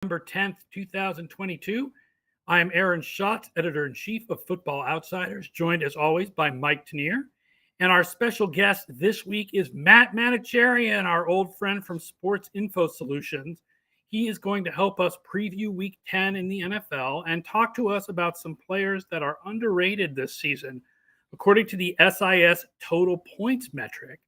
November 10th, 2022. I am Aaron Schatz, editor-in-chief of Football Outsiders, joined as always by Mike Tanier. And our special guest this week is Matt Manocherian, our old friend from Sports Info Solutions. He is going to help us preview Week 10 in the NFL and talk to us about some players that are underrated this season, according to the SIS total points metric.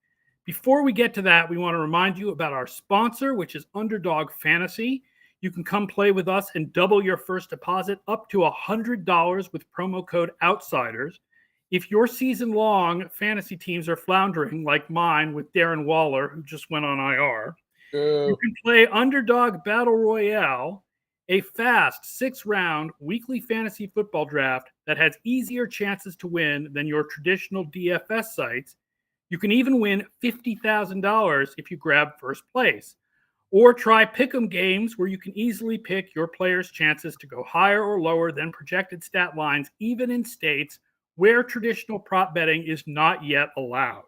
Before we get to that, we want to remind you about our sponsor, which is Underdog Fantasy. You can come play with us and double your first deposit up to $100 with promo code OUTSIDERS. If your season-long fantasy teams are floundering, like mine with Darren Waller, who just went on IR, you can play Underdog Battle Royale, a fast 6-round weekly fantasy football draft that has easier chances to win than your traditional DFS sites. You can even win $50,000 if you grab first place. Or try pick'em games where you can easily pick your players' chances to go higher or lower than projected stat lines, even in states where traditional prop betting is not yet allowed.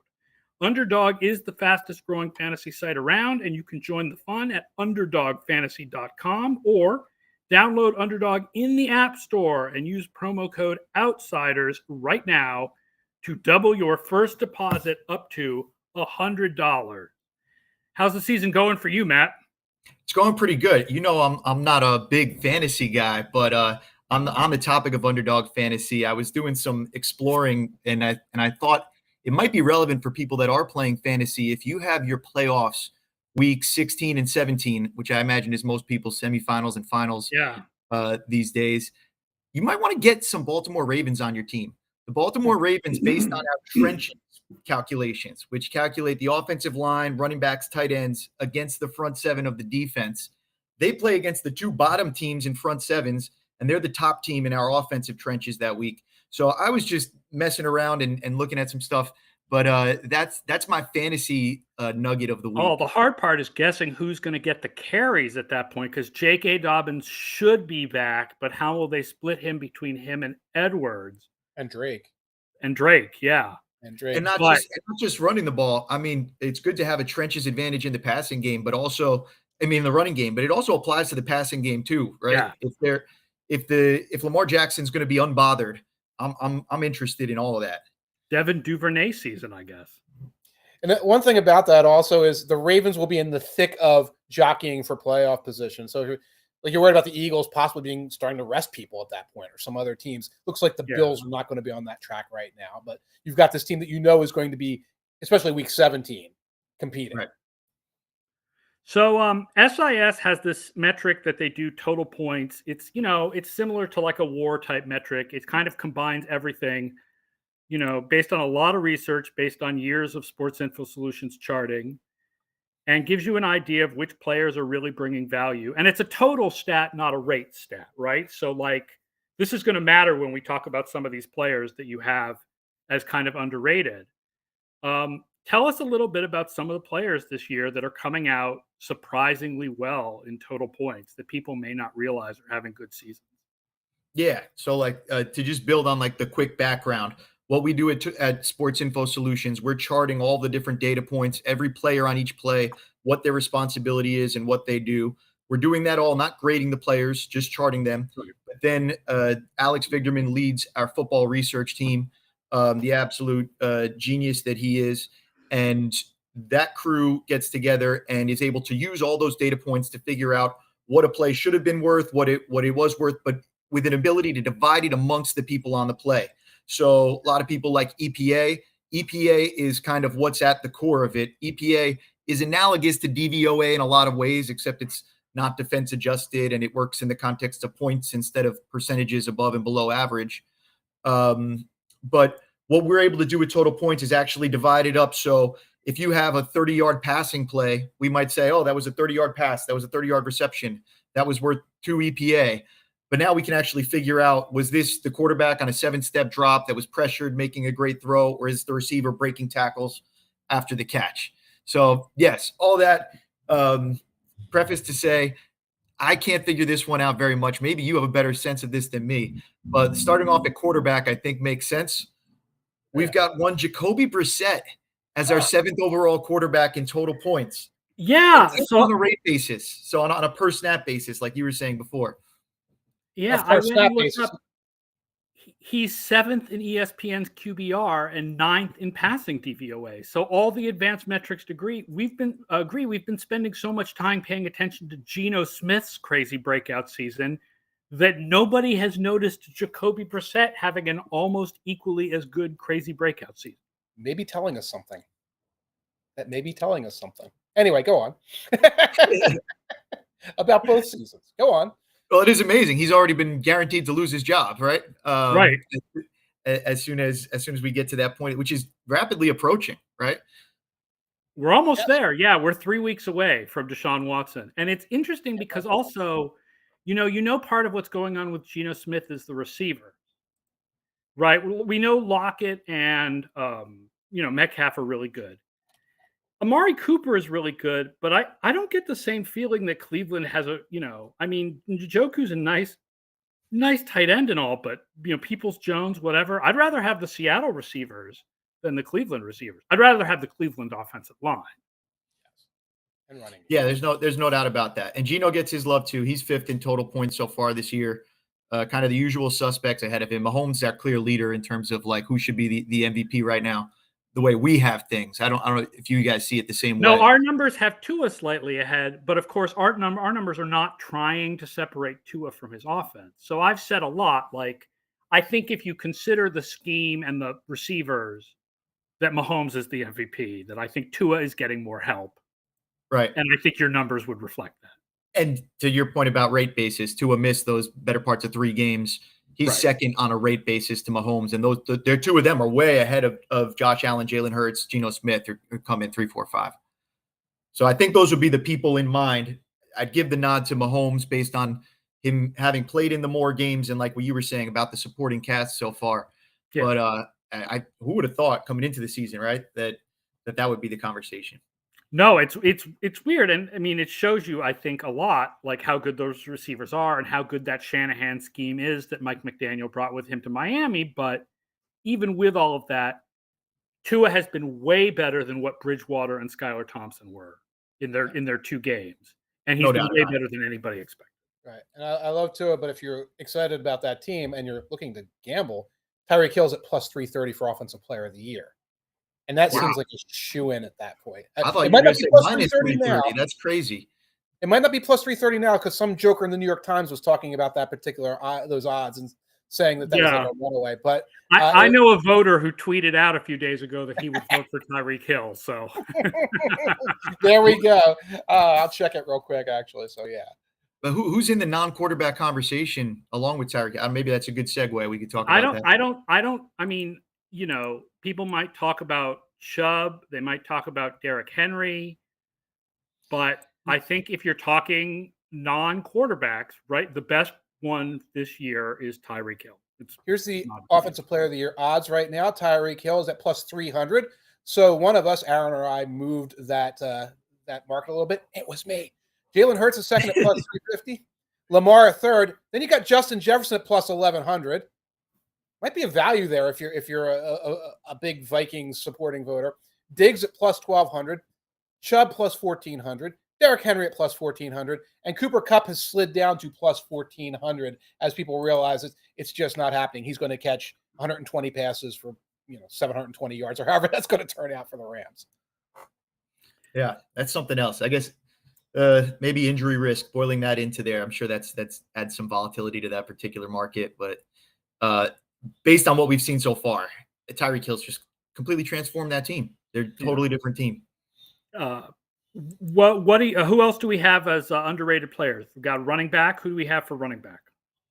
Underdog is the fastest growing fantasy site around, and you can join the fun at underdogfantasy.com or download Underdog in the App Store and use promo code OUTSIDERS right now to double your first deposit up to $100. How's the season going for you, Matt? It's going pretty good. You know, I'm not a big fantasy guy, but on the topic of Underdog Fantasy, I was doing some exploring, and I thought it might be relevant for people that are playing fantasy. If you have your playoffs week 16 and 17, which I imagine is most people's semifinals and finals these days, you might want to get some Baltimore Ravens on your team. The Baltimore Ravens, based on our trenches calculations, which calculate the offensive line, running backs, tight ends against the front seven of the defense, they play against the two bottom teams in front sevens, and they're the top team in our offensive trenches that week. So I was just messing around and looking at some stuff, but that's my fantasy nugget of the week. Oh, the hard part is guessing who's going to get the carries at that point, because J.K. Dobbins should be back, but how will they split him between him and Edwards? And Drake. Yeah. And not just running the ball. I mean, it's good to have a trenches advantage in the passing game, but also, the running game, but it also applies to the passing game too, right? Yeah. If Lamar Jackson's going to be unbothered, I'm interested in all of that. Devin Duvernay season, I guess. And one thing about that also is the Ravens will be in the thick of jockeying for playoff position. So you're worried about the Eagles possibly starting to rest people at that point, or some other teams. Looks like the Bills are not going to be on that track right now, but you've got this team that you know is going to be, especially week 17, competing. Right. So SIS has this metric that they do total points. It's similar to like a war type metric. It kind of combines everything, based on a lot of research, based on years of Sports Info Solutions charting, and gives you an idea of which players are really bringing value. And it's a total stat, not a rate stat, right? So this is going to matter when we talk about some of these players that you have as kind of underrated. Tell us a little bit about some of the players this year that are coming out surprisingly well in total points that people may not realize are having good seasons. Yeah. So to just build on the quick background, what we do at Sports Info Solutions, we're charting all the different data points, every player on each play, what their responsibility is and what they do. We're doing that all, not grading the players, just charting them. But then Alex Vigderman leads our football research team, the absolute genius that he is. And that crew gets together and is able to use all those data points to figure out what a play should have been worth, what it was worth, but with an ability to divide it amongst the people on the play. So a lot of people like EPA. EPA is kind of what's at the core of it. EPA is analogous to DVOA in a lot of ways, except it's not defense adjusted and it works in the context of points instead of percentages above and below average. But what we're able to do with total points is actually divide it up. So if you have a 30-yard passing play, we might say, oh, that was a 30-yard pass. That was a 30-yard reception. That was worth 2 EPA. But now we can actually figure out, was this the quarterback on a 7-step drop that was pressured, making a great throw, or is the receiver breaking tackles after the catch? So, yes, all that preface to say, I can't figure this one out very much. Maybe you have a better sense of this than me. But starting off at quarterback, I think makes sense. We've got one Jacoby Brissett as our 7th overall quarterback in total points. Yeah. That's So on a rate basis. So on a per snap basis, like you were saying before. yeah, Of I course, went snap and looked basis. up. He's 7th in ESPN's QBR and 9th in passing DVOA. So all the advanced metrics we've been spending so much time paying attention to Geno Smith's crazy breakout season that nobody has noticed Jacoby Brissett having an almost equally as good crazy breakout season. Maybe telling us something. That may be telling us something. Anyway, go on. About both seasons. Go on. Well, it is amazing. He's already been guaranteed to lose his job, right? Right. As soon as we get to that point, which is rapidly approaching, right? We're almost Yes. there. Yeah, we're 3 weeks away from Deshaun Watson. And it's interesting because also, part of what's going on with Geno Smith is the receiver, right? We know Lockett and Metcalf are really good. Amari Cooper is really good, but I don't get the same feeling that Cleveland has Njoku's a nice tight end and all, but Peoples Jones, whatever. I'd rather have the Seattle receivers than the Cleveland receivers. I'd rather have the Cleveland offensive line. And running. Yeah, there's no doubt about that. And Geno gets his love too. He's 5th in total points so far this year. Kind of the usual suspects ahead of him. Mahomes is our clear leader in terms of like who should be the MVP right now. The way we have things, I don't know if you guys see it the same way. No, our numbers have Tua slightly ahead, but of course our numbers are not trying to separate Tua from his offense. So I've said a lot, like I think if you consider the scheme and the receivers, that Mahomes is the MVP. That I think Tua is getting more help, right? And I think your numbers would reflect that. And to your point about rate basis, Tua missed those better parts of 3 games. He's Right. 2nd on a rate basis to Mahomes, and they're 2 of them are way ahead of Josh Allen, Jalen Hurts, Geno Smith, who come in 3, 4, 5. So I think those would be the people in mind. I'd give the nod to Mahomes based on him having played in the more games and like what you were saying about the supporting cast so far. Yeah. But who would have thought coming into the season, right, that would be the conversation. No, it's weird, and I mean, it shows you, I think, a lot like how good those receivers are and how good that Shanahan scheme is that Mike McDaniel brought with him to Miami. But even with all of that, Tua has been way better than what Bridgewater and Skylar Thompson were in their 2 games, and he's No been doubt way about it. better than anybody expected. Right. And I love Tua, but if you're excited about that team and you're looking to gamble, Tyreek Hill's at plus 330 for Offensive Player of the Year. And that Wow. seems like a shoe-in at that point. I thought It you might were not going to be say plus minus 330 now. 330. That's crazy. It might not be plus 330 now because some joker in the New York Times was talking about that particular those odds and saying that was like a runaway. But I know a voter who tweeted out a few days ago that he would vote for Tyreek Hill. So there we go. I'll check it real quick, actually. So yeah. But who's in the non-quarterback conversation along with Tyreek? Maybe that's a good segue. We could talk about that. I mean, people might talk about Chubb. They might talk about Derrick Henry. But I think if you're talking non-quarterbacks, right, the best one this year is Tyreek Hill. Here's the Offensive Player of the Year odds right now. Tyreek Hill is at plus 300. So one of us, Aaron or I, moved that market a little bit. It was me. Jalen Hurts is second at plus 350. Lamar at third. Then you got Justin Jefferson at plus 1100. Might be a value there if you're a big Vikings supporting voter. Diggs at plus 1200. Chubb plus 1400. Derrick Henry at plus 1400. And Cooper Kupp has slid down to plus 1400 as people realize it's just not happening. He's going to catch 120 passes for 720 yards or however that's going to turn out for the Rams. Yeah, that's something else. I guess maybe injury risk, boiling that into there. I'm sure that's adds some volatility to that particular market. But based on what we've seen so far, Tyreek Hill's just completely transformed that team. They're a totally different team. Who else do we have as underrated players? We've got running back. Who do we have for running back?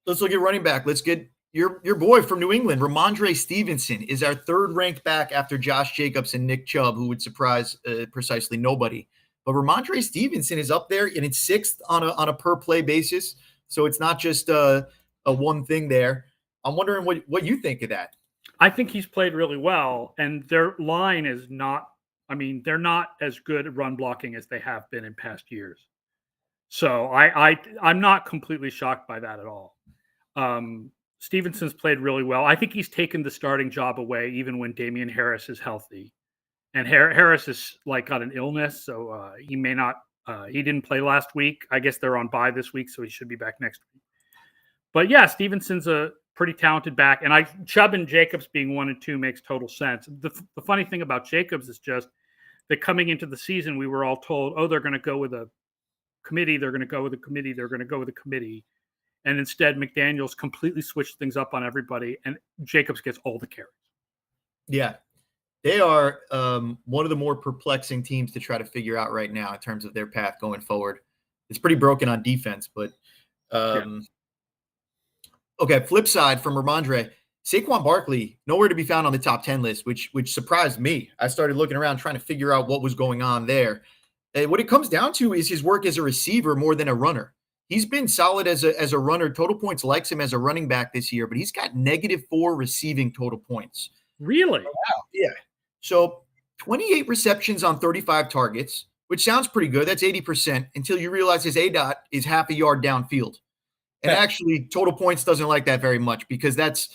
Let's look at running back. Let's get your boy from New England, Rhamondre Stevenson, is our 3rd ranked back after Josh Jacobs and Nick Chubb, who would surprise precisely nobody. But Rhamondre Stevenson is up there, and it's 6th on a per play basis. So it's not just a one thing there. I'm wondering what you think of that. I think he's played really well, and their line is not. I mean, they're not as good at run blocking as they have been in past years. So I'm not completely shocked by that at all. Stevenson's played really well. I think he's taken the starting job away even when Damian Harris is healthy. And Harris is like got an illness, so he may not. He didn't play last week. I guess they're on bye this week, so he should be back next week. But yeah, Stevenson's a pretty talented back, and Chubb and Jacobs being 1 and 2 makes total sense. The funny thing about Jacobs is just that coming into the season, we were all told, oh, they're going to go with a committee, they're going to go with a committee, they're going to go with a committee. And instead, McDaniels completely switched things up on everybody, and Jacobs gets all the carries. Yeah. They are one of the more perplexing teams to try to figure out right now in terms of their path going forward. It's pretty broken on defense, but okay, flip side from Rhamondre, Saquon Barkley, nowhere to be found on the top 10 list, which surprised me. I started looking around trying to figure out what was going on there. What it comes down to is his work as a receiver more than a runner. He's been solid as a runner. Total Points likes him as a running back this year, but he's got -4 receiving total points. Really? Wow. Yeah. So 28 receptions on 35 targets, which sounds pretty good. That's 80% until you realize his ADOT is half a yard downfield. And actually, Total Points doesn't like that very much because that's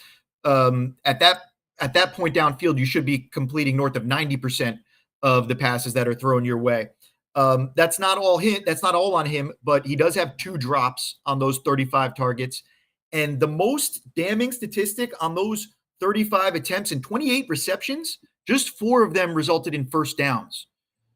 at that point downfield, you should be completing north of 90% of the passes that are thrown your way. That's not all him. That's not all on him, but he does have 2 drops on those 35 targets. And the most damning statistic on those 35 attempts and 28 receptions, just 4 of them resulted in first downs.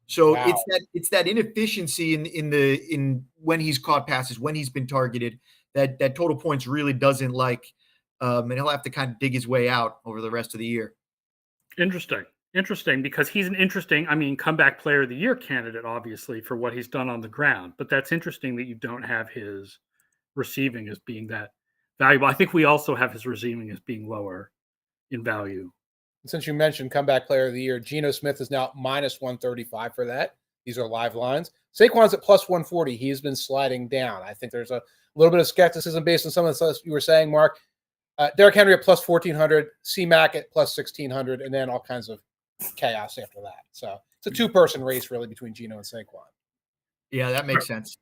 So wow. it's that inefficiency in when he's caught passes, when he's been targeted, that Total Points really doesn't like. And he'll have to kind of dig his way out over the rest of the year. Interesting, because he's an interesting, comeback player of the year candidate, obviously, for what he's done on the ground. But that's interesting that you don't have his receiving as being that valuable. I think we also have his receiving as being lower in value. Since you mentioned comeback player of the year, Geno Smith is now -135 for that. These are live lines. Saquon's at +140. He's been sliding down. I think there's a little bit of skepticism based on some of the stuff you were saying, Mark. Derrick Henry at +1,400, C-Mac at +1,600, and then all kinds of chaos after that. So it's a 2-person race really between Geno and Saquon. Yeah, that makes sense.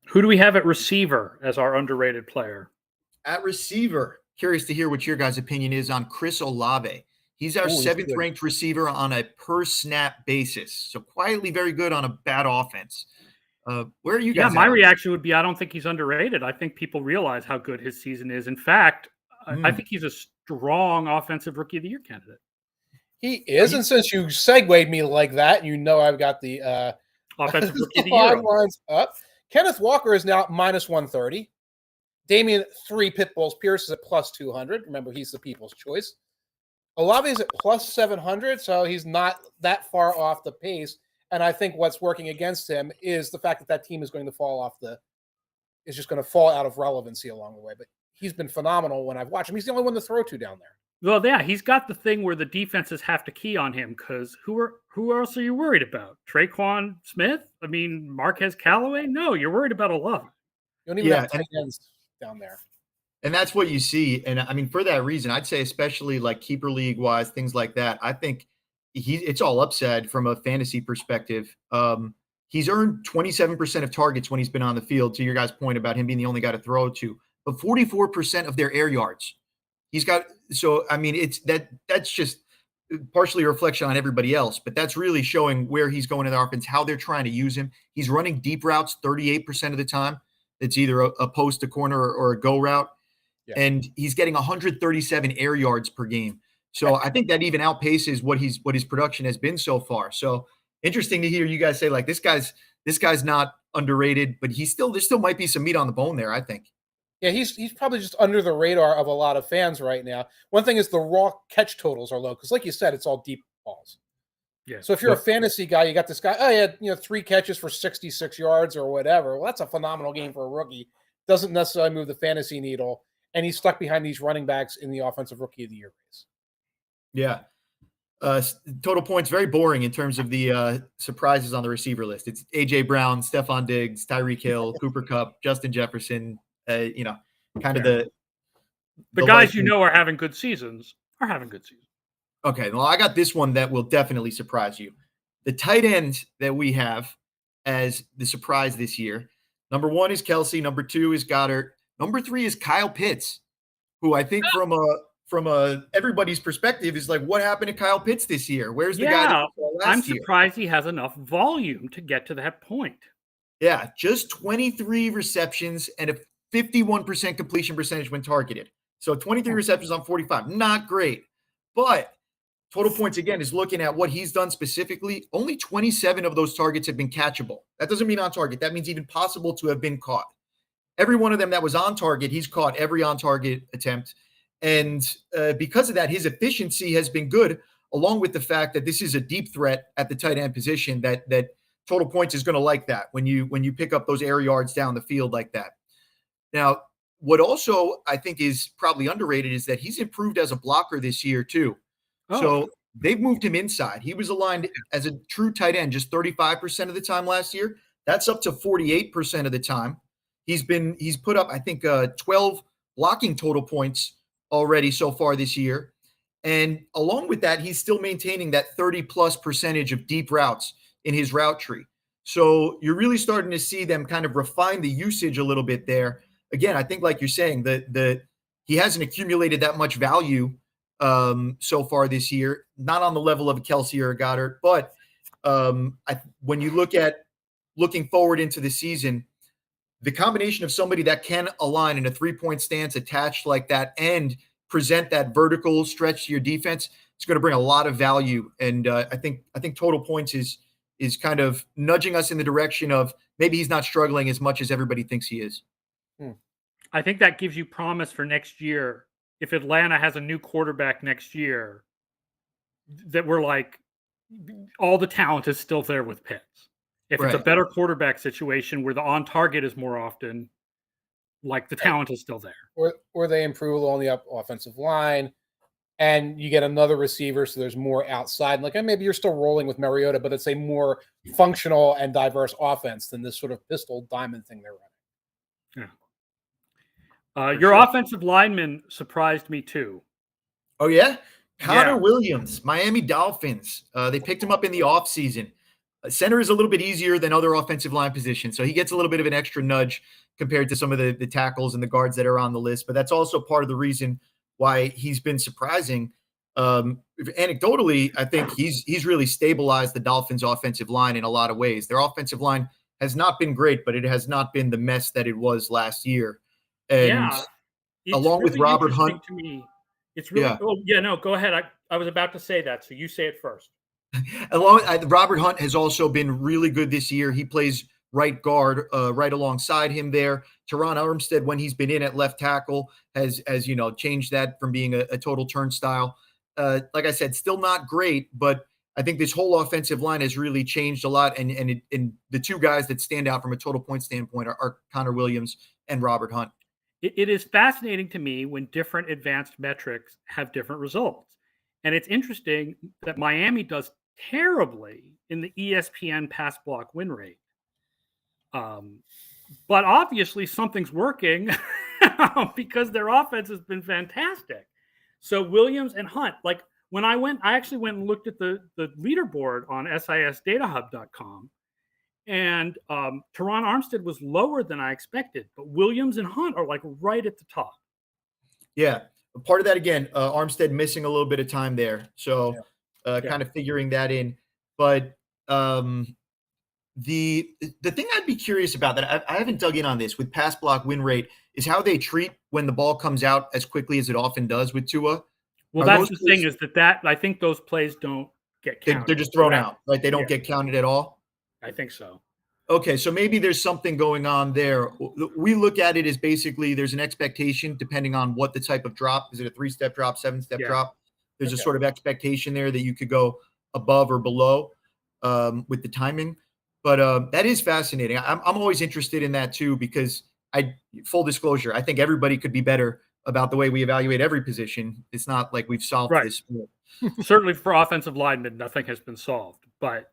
Who do we have at receiver as our underrated player? At receiver, curious to hear what your guys' opinion is on Chris Olave. He's our 7th ranked receiver on a per snap basis. So quietly very good on a bad offense. Where are you guys? Yeah, my reaction would be I don't think he's underrated. I think people realize how good his season is. In fact, I think he's a strong offensive rookie of the year candidate. He is, and since you segued me like that, I've got the offensive rookie of the year lines up. Kenneth Walker is now -130. Damian 3 Pitbulls Pierce is at +200. Remember, he's the people's choice. Olave is at +700, so he's not that far off the pace. And I think what's working against him is the fact that team is going to fall out of relevancy along the way. But he's been phenomenal when I've watched him. He's the only one to throw to down there. Well, yeah, he's got the thing where the defenses have to key on him because who else are you worried about? Traquan Smith? Marquez Callaway? No, you're worried about Olave. You don't even have tight ends down there. And that's what you see. And for that reason, I'd say especially like keeper league wise, things like that, I think it's all upside from a fantasy perspective. He's earned 27% of targets when he's been on the field, to your guys' point about him being the only guy to throw to, but 44% of their air yards. He's got, that's just partially a reflection on everybody else, but that's really showing where he's going in the offense, how they're trying to use him. He's running deep routes 38% of the time. It's either a post, a corner, or a go route. Yeah. And he's getting 137 air yards per game. So I think that even outpaces what his production has been so far. So interesting to hear you guys say like this guy's not underrated, but there still might be some meat on the bone there, I think. Yeah, he's probably just under the radar of a lot of fans right now. One thing is the raw catch totals are low because, like you said, it's all deep balls. Yeah. So if you're a fantasy guy, you got this guy. Oh, he had 3 catches for 66 yards or whatever. Well, that's a phenomenal game for a rookie. Doesn't necessarily move the fantasy needle, and he's stuck behind these running backs in the offensive rookie of the year race. Yeah. Total Points very boring in terms of the surprises on the receiver list. It's A.J. Brown, Stephon Diggs, Tyreek Hill, Cooper Kupp, Justin Jefferson. Kind of the guys are having good seasons are having good seasons. Okay, well, I got this one that will definitely surprise you. The tight end that we have as the surprise this year, number 1 is Kelsey, number 2 is Goddard, number 3 is Kyle Pitts, who I think everybody's perspective is like, what happened to Kyle Pitts this year? Where's the guy that we saw last I'm year? surprised he has enough volume to get to that point. Yeah, just 23 receptions and a 51% completion percentage when targeted. So 23 receptions on 45, not great. But total points, again, is looking at what he's done specifically. Only 27 of those targets have been catchable. That doesn't mean on target. That means even possible to have been caught. Every one of them that was on target, he's caught every on-target attempt. And because of that, his efficiency has been good, along with the fact that this is a deep threat at the tight end position that total points is going to like that when you pick up those air yards down the field like that. Now, what also I think is probably underrated is that he's improved as a blocker this year too. So they've moved him inside. He was aligned as a true tight end just 35% of the time last year. That's up to 48% of the time. He's put up, I think, 12 blocking total points already so far this year. And along with that, he's still maintaining that 30+% of deep routes in his route tree. So you're really starting to see them kind of refine the usage a little bit there. Again, I think like you're saying, that he hasn't accumulated that much value so far this year, not on the level of a Kelsey or a Goddard. But when you looking forward into the season, the combination of somebody that can align in a 3-point stance attached like that and present that vertical stretch to your defense, it's going to bring a lot of value. And I think total points is kind of nudging us in the direction of maybe he's not struggling as much as everybody thinks he is. I think that gives you promise for next year. If Atlanta has a new quarterback next year, that we're like, all the talent is still there with Pitts. If it's a better quarterback situation where the on target is more often, like the talent is still there. Or they improve on the offensive line and you get another receiver, so there's more outside. Like, maybe you're still rolling with Mariota, but it's a more functional and diverse offense than this sort of pistol diamond thing they're running. Your offensive lineman surprised me too. Oh, yeah? Connor Williams, Miami Dolphins. They picked him up in the offseason. Center is a little bit easier than other offensive line positions, so he gets a little bit of an extra nudge compared to some of the tackles and the guards that are on the list. But that's also part of the reason why he's been surprising. Anecdotally, I think he's really stabilized the Dolphins' offensive line in a lot of ways. Their offensive line has not been great, but it has not been the mess that it was last year. And along with Robert Hunt, to me, it's really no, go ahead. I was about to say that, so you say it first. Robert Hunt has also been really good this year. He plays right guard, right alongside him there. Teron Armstead, when he's been in at left tackle, has changed that from being a total turnstile. Like I said, still not great, but I think this whole offensive line has really changed a lot. And the two guys that stand out from a total point standpoint are Connor Williams and Robert Hunt. It is fascinating to me when different advanced metrics have different results. And it's interesting that Miami does terribly in the ESPN pass block win rate. But obviously something's working because their offense has been fantastic. So Williams and Hunt, like when I actually went and looked at the leaderboard on SISdatahub.com, and Teron Armstead was lower than I expected, but Williams and Hunt are like right at the top. Yeah. Part of that, again, Armstead missing a little bit of time there. So kind of figuring that in. But the thing I'd be curious about that I haven't dug in on this with pass block win rate is how they treat when the ball comes out as quickly as it often does with Tua. Well, that's the thing is that I think those plays don't get counted. They're just thrown out, right? They don't get counted at all? I think so. Okay, so maybe there's something going on there. We look at it as basically there's an expectation depending on what the type of drop. Is it a 3-step drop, 7-step drop? There's a sort of expectation there that you could go above or below with the timing. But that is fascinating. I'm always interested in that too because full disclosure, I think everybody could be better about the way we evaluate every position. It's not like we've solved this. Certainly for offensive linemen, nothing has been solved. But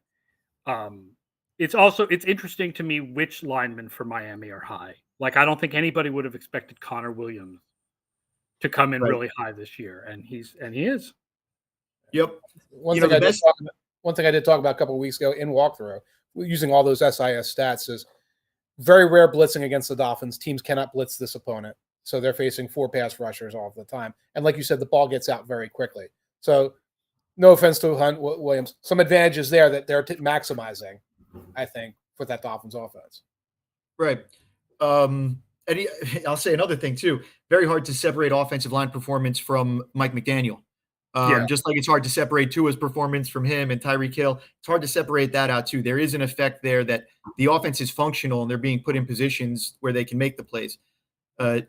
it's interesting to me which linemen for Miami are high. Like, I don't think anybody would have expected Connor Williams to come in really high this year, and he is. Yep. One thing I did talk about a couple of weeks ago in walkthrough, using all those SIS stats, is very rare blitzing against the Dolphins. Teams cannot blitz this opponent. So they're facing 4 pass rushers all the time. And like you said, the ball gets out very quickly. So no offense to Hunt Williams, some advantages there that they're maximizing, I think, for that Dolphins offense. Right. I'll say another thing too. Very hard to separate offensive line performance from Mike McDaniel. Just like it's hard to separate Tua's performance from him and Tyreek Hill. It's hard to separate that out too. There is an effect there that the offense is functional and they're being put in positions where they can make the plays.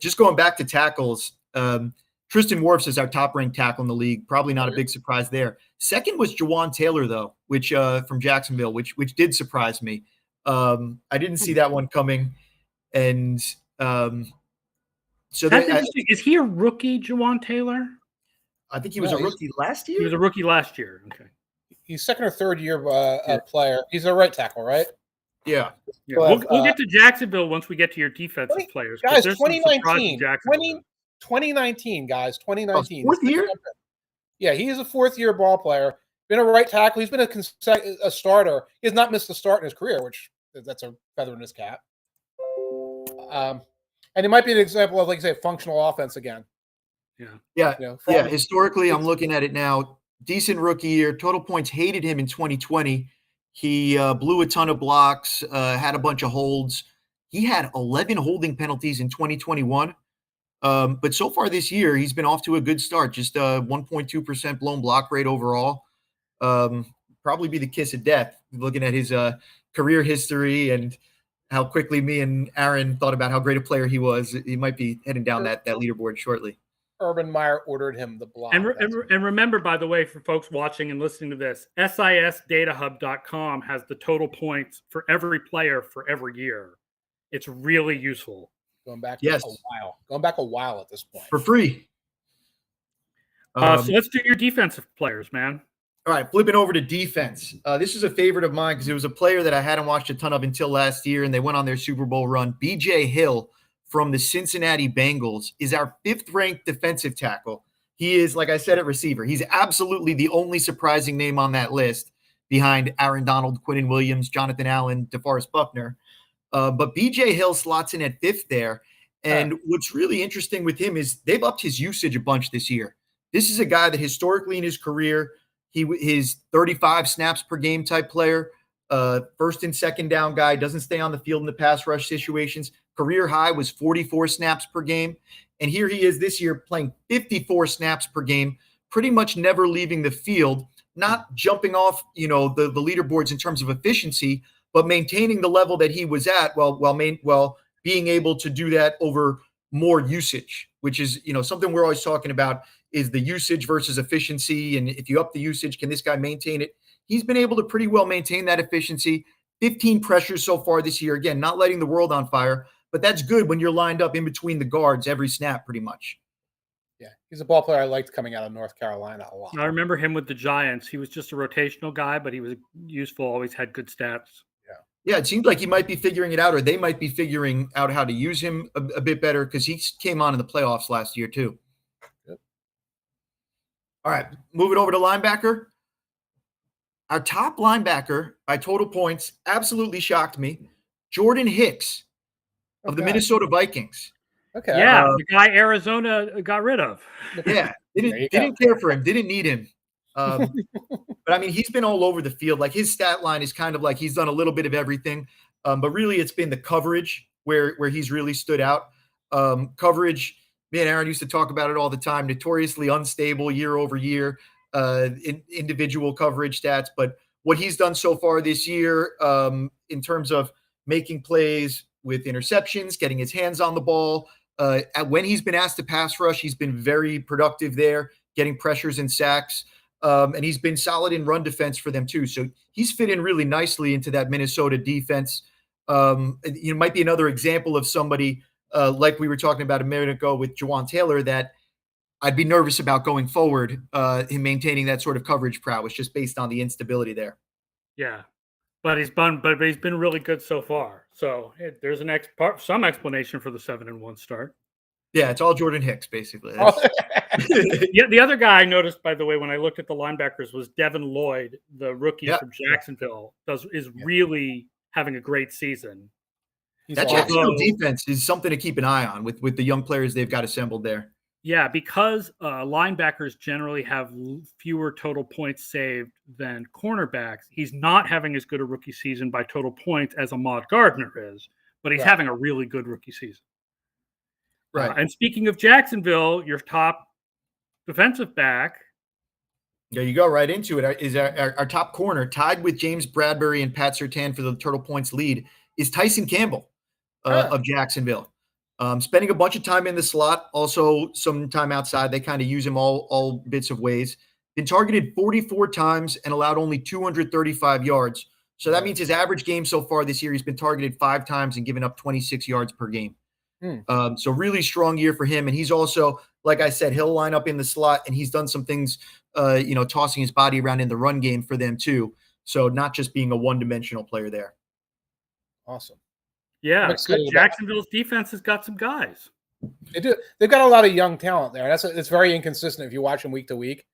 Just going back to tackles, Tristan Wirfs is our top-ranked tackle in the league. Probably not a big surprise there. Second was Jawan Taylor, though, which from Jacksonville, which did surprise me. I didn't see that one coming, and so that's interesting. Is he a rookie, Jawan Taylor? I think he was a rookie last year. He was a rookie last year. Okay, he's second or third year player. He's a right tackle, right? Yeah. We'll get to Jacksonville once we get to your defensive players. Guys, 2019, 2019, guys, 2019. Fourth year? Yeah, he is a fourth-year ball player. Been a right tackle. He's been a starter. He has not missed a start in his career, which that's a feather in his cap. And it might be an example of, like you say, functional offense again. Yeah. Historically, I'm looking at it now. Decent rookie year. Total points hated him in 2020. He blew a ton of blocks, had a bunch of holds. He had 11 holding penalties in 2021. But so far this year, he's been off to a good start. Just 1.2% blown block rate overall. Probably be the kiss of death looking at his career history and how quickly me and Aaron thought about how great a player he was. He might be heading down that leaderboard shortly. Urban Meyer ordered him the block. And remember, by the way, for folks watching and listening to this, SISdatahub.com has the total points for every player for every year. It's really useful. Going back a while. Going back a while at this point. For free. So let's do your defensive players, man. All right, flipping over to defense. This is a favorite of mine because it was a player that I hadn't watched a ton of until last year, and they went on their Super Bowl run. B.J. Hill from the Cincinnati Bengals is our 5th-ranked defensive tackle. He is, like I said, at receiver. He's absolutely the only surprising name on that list behind Aaron Donald, Quinnen Williams, Jonathan Allen, DeForest Buckner. But B.J. Hill slots in at 5th there. And what's really interesting with him is they've upped his usage a bunch this year. This is a guy that historically in his career, his 35 snaps per game type player, first and second down guy, doesn't stay on the field in the pass rush situations. Career high was 44 snaps per game. And here he is this year playing 54 snaps per game, pretty much never leaving the field, not jumping off, the leaderboards in terms of efficiency, but maintaining the level that he was at while being able to do that over more usage, which is, something we're always talking about is the usage versus efficiency. And if you up the usage, can this guy maintain it? He's been able to pretty well maintain that efficiency. 15 pressures so far this year. Again, not lighting the world on fire, but that's good when you're lined up in between the guards every snap pretty much. Yeah, he's a ball player I liked coming out of North Carolina a lot. I remember him with the Giants. He was just a rotational guy, but he was useful, always had good stats. Yeah, it seems like he might be figuring it out, or they might be figuring out how to use him a bit better because he came on in the playoffs last year too. Yep. All right, moving over to linebacker. Our top linebacker by total points absolutely shocked me. Jordan Hicks of the Minnesota Vikings. Okay. Yeah, the guy Arizona got rid of. Yeah, didn't care for him, didn't need him. But I mean, he's been all over the field. Like his stat line is kind of like he's done a little bit of everything. But really it's been the coverage where he's really stood out. Coverage, me and Aaron used to talk about it all the time, notoriously unstable year over year, individual coverage stats. But what he's done so far this year in terms of making plays with interceptions, getting his hands on the ball, when he's been asked to pass rush, he's been very productive there, getting pressures and sacks. And he's been solid in run defense for them too. So he's fit in really nicely into that Minnesota defense. Might be another example of somebody like we were talking about a minute ago with Jawan Taylor that I'd be nervous about going forward in maintaining that sort of coverage prowess just based on the instability there. Yeah, but he's been really good so far. So there's some explanation for the 7-1 start. Yeah, it's all Jordan Hicks basically. Yeah, the other guy I noticed, by the way, when I looked at the linebackers was Devin Lloyd, the rookie from Jacksonville, is really having a great season. That Jacksonville defense is something to keep an eye on with the young players they've got assembled there. Yeah, because linebackers generally have fewer total points saved than cornerbacks. He's not having as good a rookie season by total points as Ahmad Gardner is, but he's having a really good rookie season. Right. And speaking of Jacksonville, your top defensive back. There you go, right into it. Is our top corner, tied with James Bradbury and Pat Surtain for the total points lead, is Tyson Campbell of Jacksonville. Spending a bunch of time in the slot, also some time outside. They kind of use him all bits of ways. Been targeted 44 times and allowed only 235 yards. So that means his average game so far this year, he's been targeted 5 times and given up 26 yards per game. So really strong year for him. And he's also, like I said, he'll line up in the slot, and he's done some things, tossing his body around in the run game for them too. So not just being a one-dimensional player there. Awesome. Yeah, good. Jacksonville's defense has got some guys. They do. They've got a lot of young talent there. It's very inconsistent if you watch them week to week.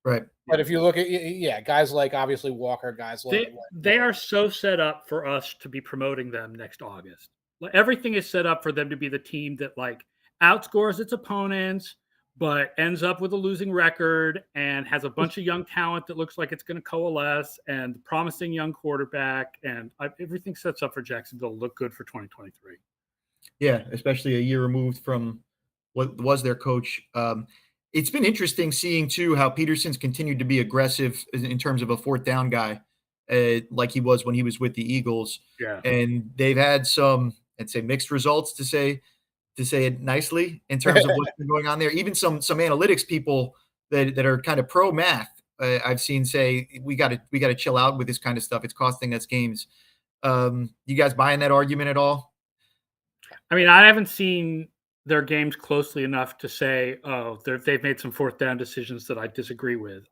Right. But if you look at, guys like obviously Walker, guys like they are so set up for us to be promoting them next August. Everything is set up for them to be the team that outscores its opponents, but ends up with a losing record and has a bunch of young talent that looks like it's going to coalesce, and the promising young quarterback, and everything sets up for Jacksonville to look good for 2023. Yeah, especially a year removed from what was their coach. It's been interesting seeing too how Peterson's continued to be aggressive in terms of a fourth down guy, like he was when he was with the Eagles. Yeah, and they've had some, I'd say, mixed results to say it nicely in terms of what's been going on there. Even some analytics people that are kind of pro math, I've seen say we got to chill out with this kind of stuff. It's costing us games. You guys buying that argument at all? I mean, I haven't seen their games closely enough to say, they've made some fourth down decisions that I disagree with.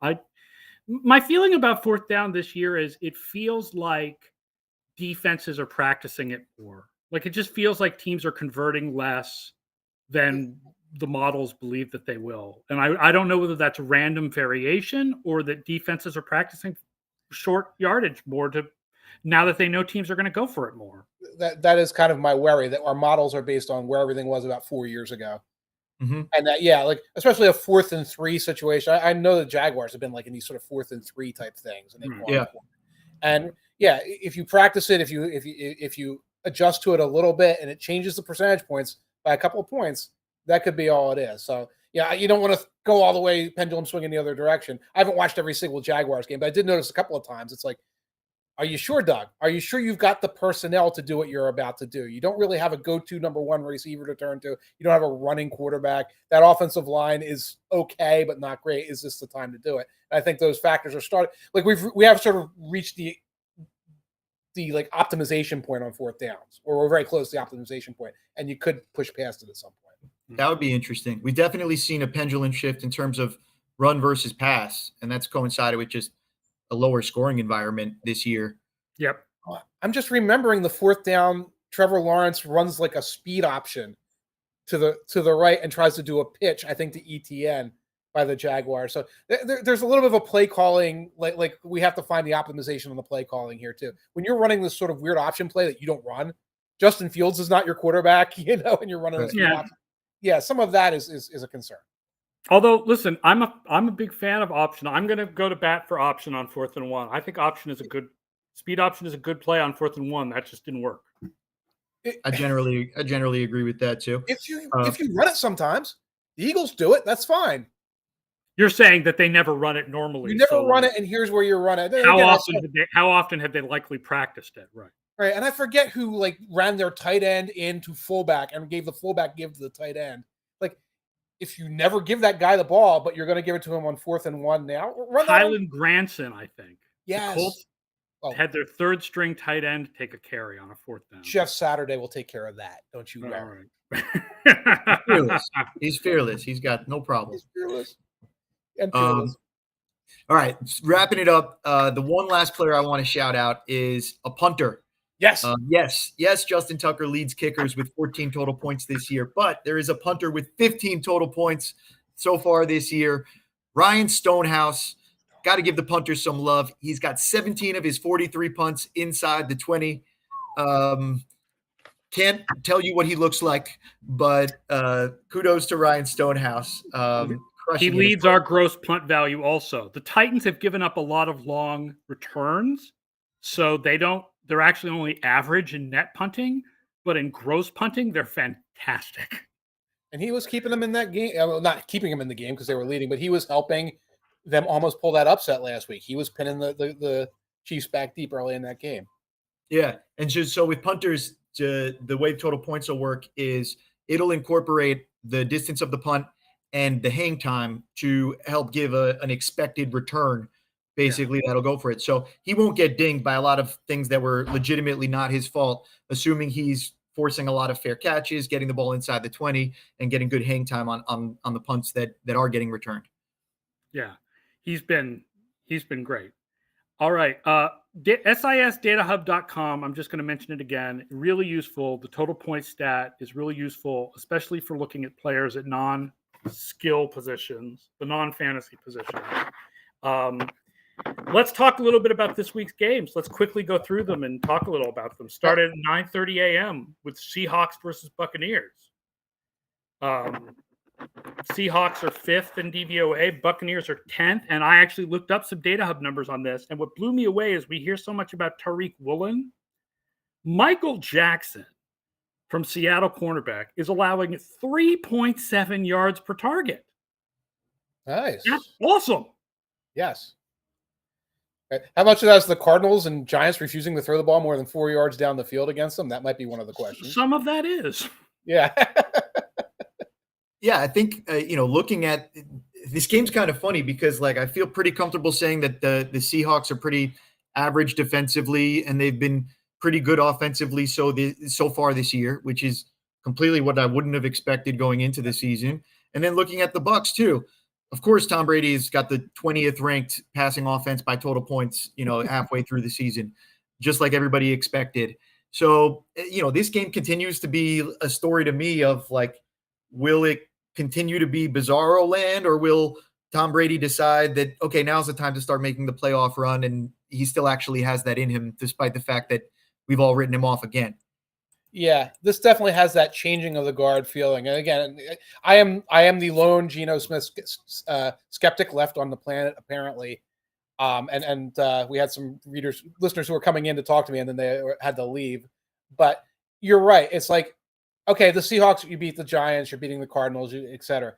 My feeling about fourth down this year is it feels like defenses are practicing it more. It just feels like teams are converting less than the models believe that they will. And I don't know whether that's random variation or that defenses are practicing short yardage more now that they know teams are going to go for it more. That is kind of my worry, that our models are based on where everything was about 4 years ago. Mm-hmm. And that, especially a 4th and 3 situation. I know the Jaguars have been in these sort of 4th and 3 type things. And if you practice it, if you adjust to it a little bit and it changes the percentage points by a couple of points, that could be all it is. So you don't want to go all the way pendulum swinging the other direction. I haven't watched every single Jaguars game, but I did notice a couple of times. It's are you sure, Doug? Are you sure you've got the personnel to do what you're about to do? You don't really have a go-to number 1 receiver to turn to. You don't have a running quarterback. That offensive line is okay, but not great. Is this the time to do it? And I think those factors are starting. We have sort of reached the optimization point on fourth downs, or we're very close to the optimization point, and you could push past it at some point. That would be interesting. We've definitely seen a pendulum shift in terms of run versus pass, and that's coincided with just a lower scoring environment this year. Yep. I'm just remembering the fourth down, Trevor Lawrence runs a speed option to the right and tries to do a pitch, I think, to ETN by the Jaguars. So there's a little bit of a play calling, we have to find the optimization on the play calling here too. When you're running this sort of weird option play that you don't run, Justin Fields is not your quarterback, and you're running this option. Yeah, some of that is a concern. Although, listen, I'm a big fan of option. I'm going to go to bat for option on 4th and 1. I think speed option is a good play on 4th and 1. That just didn't work. I generally agree with that too. If you run it sometimes, the Eagles do it. That's fine. You're saying that they never run it normally. You never run it, and here's where you run it. How often have they likely practiced it? Right. Right, and I forget who ran their tight end into fullback and gave the fullback give to the tight end. If you never give that guy the ball, but you're going to give it to him on 4th and 1 now, run Kylan Granson, I think. Yes. The Colts had their 3rd string tight end take a carry on a 4th down. Jeff Saturday will take care of that. Don't you worry. Right. Fearless. He's fearless. He's got no problem. He's fearless. And fearless. All right, wrapping it up. The one last player I want to shout out is a punter. Yes. Yes. Justin Tucker leads kickers with 14 total points this year, but there is a punter with 15 total points so far this year. Ryan Stonehouse. Got to give the punter some love. He's got 17 of his 43 punts inside the 20. Can't tell you what he looks like, but kudos to Ryan Stonehouse. He Crushing it. leads our gross punt value also. The Titans have given up a lot of long returns, so they're actually only average in net punting, but in gross punting, they're fantastic. And he was keeping them in that game. Well, not keeping them in the game because they were leading, but he was helping them almost pull that upset last week. He was pinning the Chiefs back deep early in that game. Yeah, and just so with punters, the way total points will work is it'll incorporate the distance of the punt and the hang time to help give an expected return. Basically, that'll go for it. So he won't get dinged by a lot of things that were legitimately not his fault, assuming he's forcing a lot of fair catches, getting the ball inside the 20, and getting good hang time on the punts that are getting returned. Yeah, he's been great. All right, SISdatahub.com. I'm just going to mention it again. Really useful. The total point stat is really useful, especially for looking at players at non-skill positions, the non-fantasy positions. Let's talk a little bit about this week's games. Let's quickly go through them and talk a little about them. Started at 9:30 a.m. with Seahawks versus Buccaneers. Seahawks are 5th in DVOA. Buccaneers are 10th. And I actually looked up some Data Hub numbers on this. And what blew me away is we hear so much about Tariq Woolen. Michael Jackson from Seattle cornerback is allowing 3.7 yards per target. Nice. That's awesome. Yes. How much of that is the Cardinals and Giants refusing to throw the ball more than 4 yards down the field against them? That might be one of the questions. Some of that is. Yeah. Yeah, I think, looking at this game's kind of funny because, I feel pretty comfortable saying that the Seahawks are pretty average defensively and they've been pretty good offensively so far this year, which is completely what I wouldn't have expected going into the season. And then looking at the Bucs too, of course, Tom Brady's got the 20th ranked passing offense by total points, halfway through the season, just like everybody expected. So, this game continues to be a story to me of will it continue to be bizarro land or will Tom Brady decide that, okay, now's the time to start making the playoff run and he still actually has that in him despite the fact that we've all written him off again? Yeah, this definitely has that changing of the guard feeling. And again, I am the lone Geno Smith skeptic left on the planet, apparently. And we had some listeners who were coming in to talk to me and then they had to leave. But you're right. It's like, okay, the Seahawks, you beat the Giants, you're beating the Cardinals, et cetera.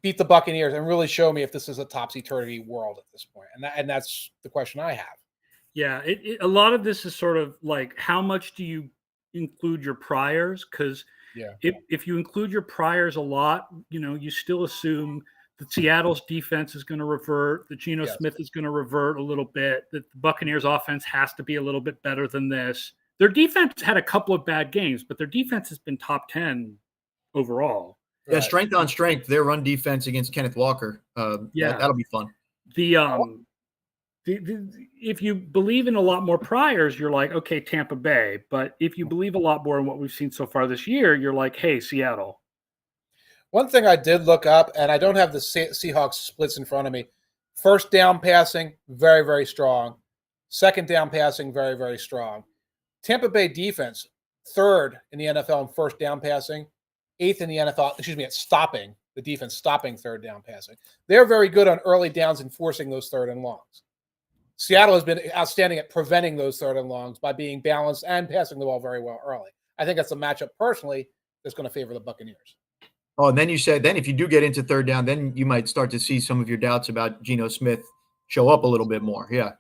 Beat the Buccaneers and really show me if this is a topsy-turvy world at this point. And that's the question I have. Yeah, a lot of this is sort of like, how much do you include your priors? Because if you include your priors a lot, you still assume that Seattle's defense is going to revert, that Geno Smith is going to revert a little bit, that the Buccaneers offense has to be a little bit better than this. Their defense had a couple of bad games, but their defense has been top 10 overall. Yeah, strength on strength, their run defense against Kenneth Walker. That'll be fun. If you believe in a lot more priors, you're like, okay, Tampa Bay. But if you believe a lot more in what we've seen so far this year, you're like, hey, Seattle. One thing I did look up, and I don't have the Seahawks splits in front of me. First down passing, very, very strong. Second down passing, very, very strong. Tampa Bay defense, 3rd in the NFL in first down passing, 8th in the NFL, at stopping, the defense stopping third down passing. They're very good on early downs and forcing those third and longs. Seattle has been outstanding at preventing those third and longs by being balanced and passing the ball very well early. I think that's a matchup personally that's going to favor the Buccaneers. Oh, and then you said, if you do get into third down, then you might start to see some of your doubts about Geno Smith show up a little bit more. Yeah.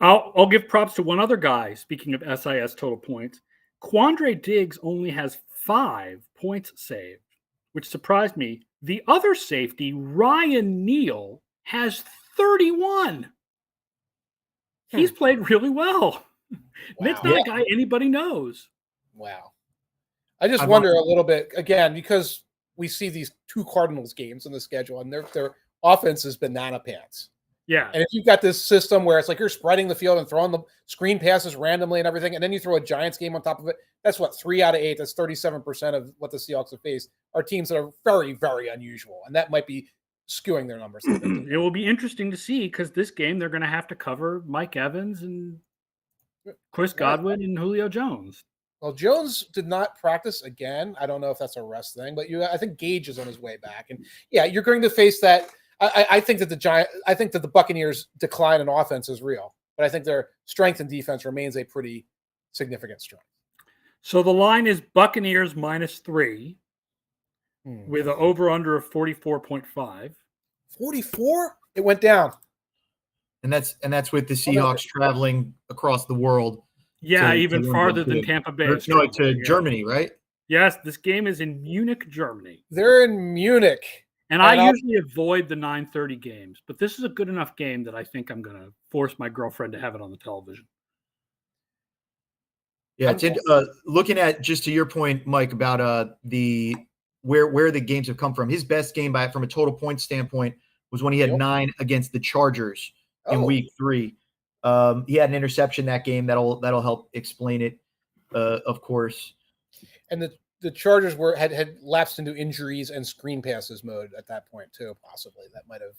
I'll give props to one other guy. Speaking of SIS total points, Quandre Diggs only has 5 points saved, which surprised me. The other safety, Ryan Neal, has 31. He's played really well. Wow. Nick's not a guy anybody knows. Wow. I just wonder a little bit, again, because we see these 2 Cardinals games in the schedule, and their offense is banana pants. Yeah. And if you've got this system where it's like you're spreading the field and throwing the screen passes randomly and everything, and then you throw a Giants game on top of it, that's 3 out of 8. That's 37% of what the Seahawks have faced are teams that are very, very unusual. And that might be skewing their numbers. It will be interesting to see because this game they're going to have to cover Mike Evans and Chris Godwin and Julio Jones. Well, Jones did not practice again. I don't know if that's a rest thing, but I think Gage is on his way back. And yeah, you're going to face that. I think that the Buccaneers' decline in offense is real, but I think their strength in defense remains a pretty significant strength. So the line is Buccaneers -3 with an over-under of 44.5. 44? It went down. And that's with the Seahawks traveling across the world. Yeah, even farther than Tampa Bay. No, to Germany, right? Yes, this game is in Munich, Germany. They're in Munich. And I usually avoid the 9:30 games, but this is a good enough game that I think I'm going to force my girlfriend to have it on the television. Yeah, it's looking at, just to your point, Mike, about where the games have come from. His best game from a total point standpoint was when he had 9 against the Chargers in week 3. He had an interception that game. That'll help explain it, of course. And the Chargers had lapsed into injuries and screen passes mode at that point too. Possibly that might have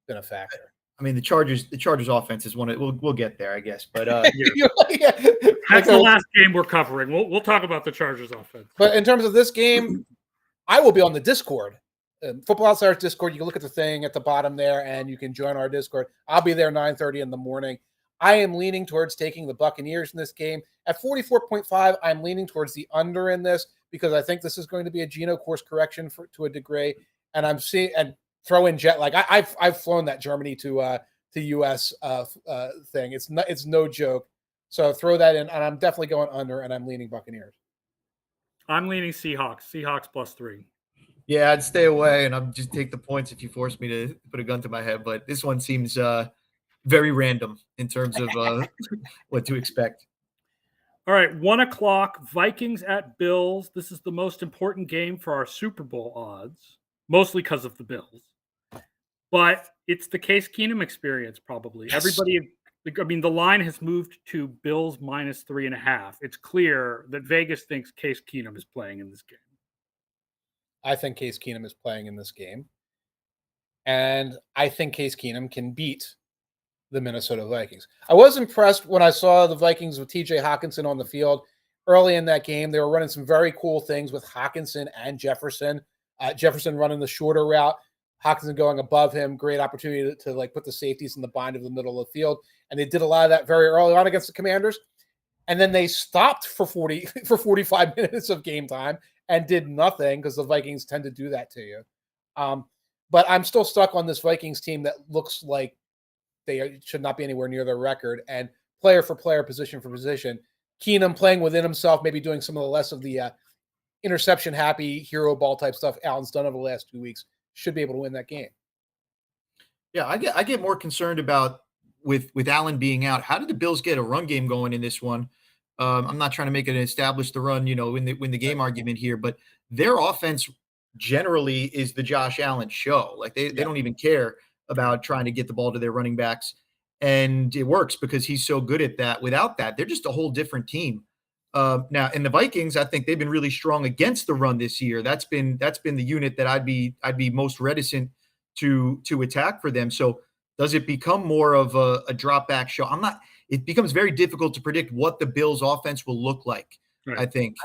been a factor. I mean, the Chargers offense is one. We'll get there, I guess. But that's the last game we're covering. We'll talk about the Chargers offense. But in terms of this game, I will be on the Discord, Football Outsiders Discord. You can look at the thing at the bottom there, and you can join our Discord. I'll be there 9:30 in the morning. I am leaning towards taking the Buccaneers in this game at 44.5. I'm leaning towards the under in this because I think this is going to be a Geno course correction to a degree, and I'm seeing and. Throw in jet lag. I've flown that Germany to US thing. It's no joke. So throw that in, and I'm definitely going under, and I'm leaning Buccaneers. I'm leaning Seahawks. Seahawks +3. Yeah, I'd stay away, and I'll just take the points if you force me to put a gun to my head. But this one seems very random in terms of what to expect. All right, 1:00, Vikings at Bills. This is the most important game for our Super Bowl odds, mostly because of the Bills. But it's the Case Keenum experience, probably. Everybody, the line has moved to Bills -3.5. It's clear that Vegas thinks Case Keenum is playing in this game. I think Case Keenum is playing in this game. And I think Case Keenum can beat the Minnesota Vikings. I was impressed when I saw the Vikings with TJ Hawkinson on the field. Early in that game, they were running some very cool things with Hawkinson and Jefferson. Jefferson running the shorter route. Hawkinson going above him, great opportunity to put the safeties in the bind of the middle of the field. And they did a lot of that very early on against the Commanders. And then they stopped for 45 minutes of game time and did nothing because the Vikings tend to do that to you. But I'm still stuck on this Vikings team that looks like they should not be anywhere near their record. And player for player, position for position, Keenum playing within himself, maybe doing some of the less of the interception happy hero ball type stuff Allen's done over the last 2 weeks. Should be able to win that game. Yeah, I get more concerned about with Allen being out. How did the Bills get a run game going in this one? I'm not trying to make it establish the run, win the game argument here, but their offense generally is the Josh Allen show. Like they don't even care about trying to get the ball to their running backs, and it works because he's so good at that. Without that, they're just a whole different team. Now in the Vikings, I think they've been really strong against the run this year. That's been the unit that I'd be most reticent to attack for them. So does it become more of a drop back show? It becomes very difficult to predict what the Bills offense will look like. Right. I think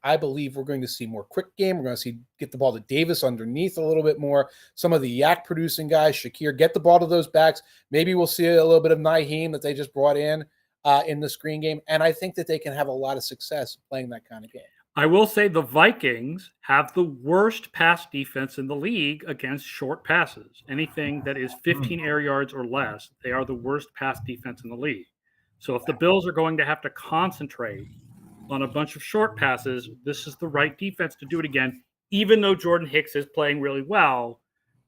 I believe we're going to see more quick game. We're going to get the ball to Davis underneath a little bit more. Some of the yak producing guys, Shakir, get the ball to those backs. Maybe we'll see a little bit of Naheem that they just brought in the screen game. And I think that they can have a lot of success playing that kind of game. I will say the Vikings have the worst pass defense in the league against short passes. Anything that is 15 air yards or less, they are the worst pass defense in the league. So if the Bills are going to have to concentrate on a bunch of short passes, this is the right defense to do it again. Even though Jordan Hicks is playing really well,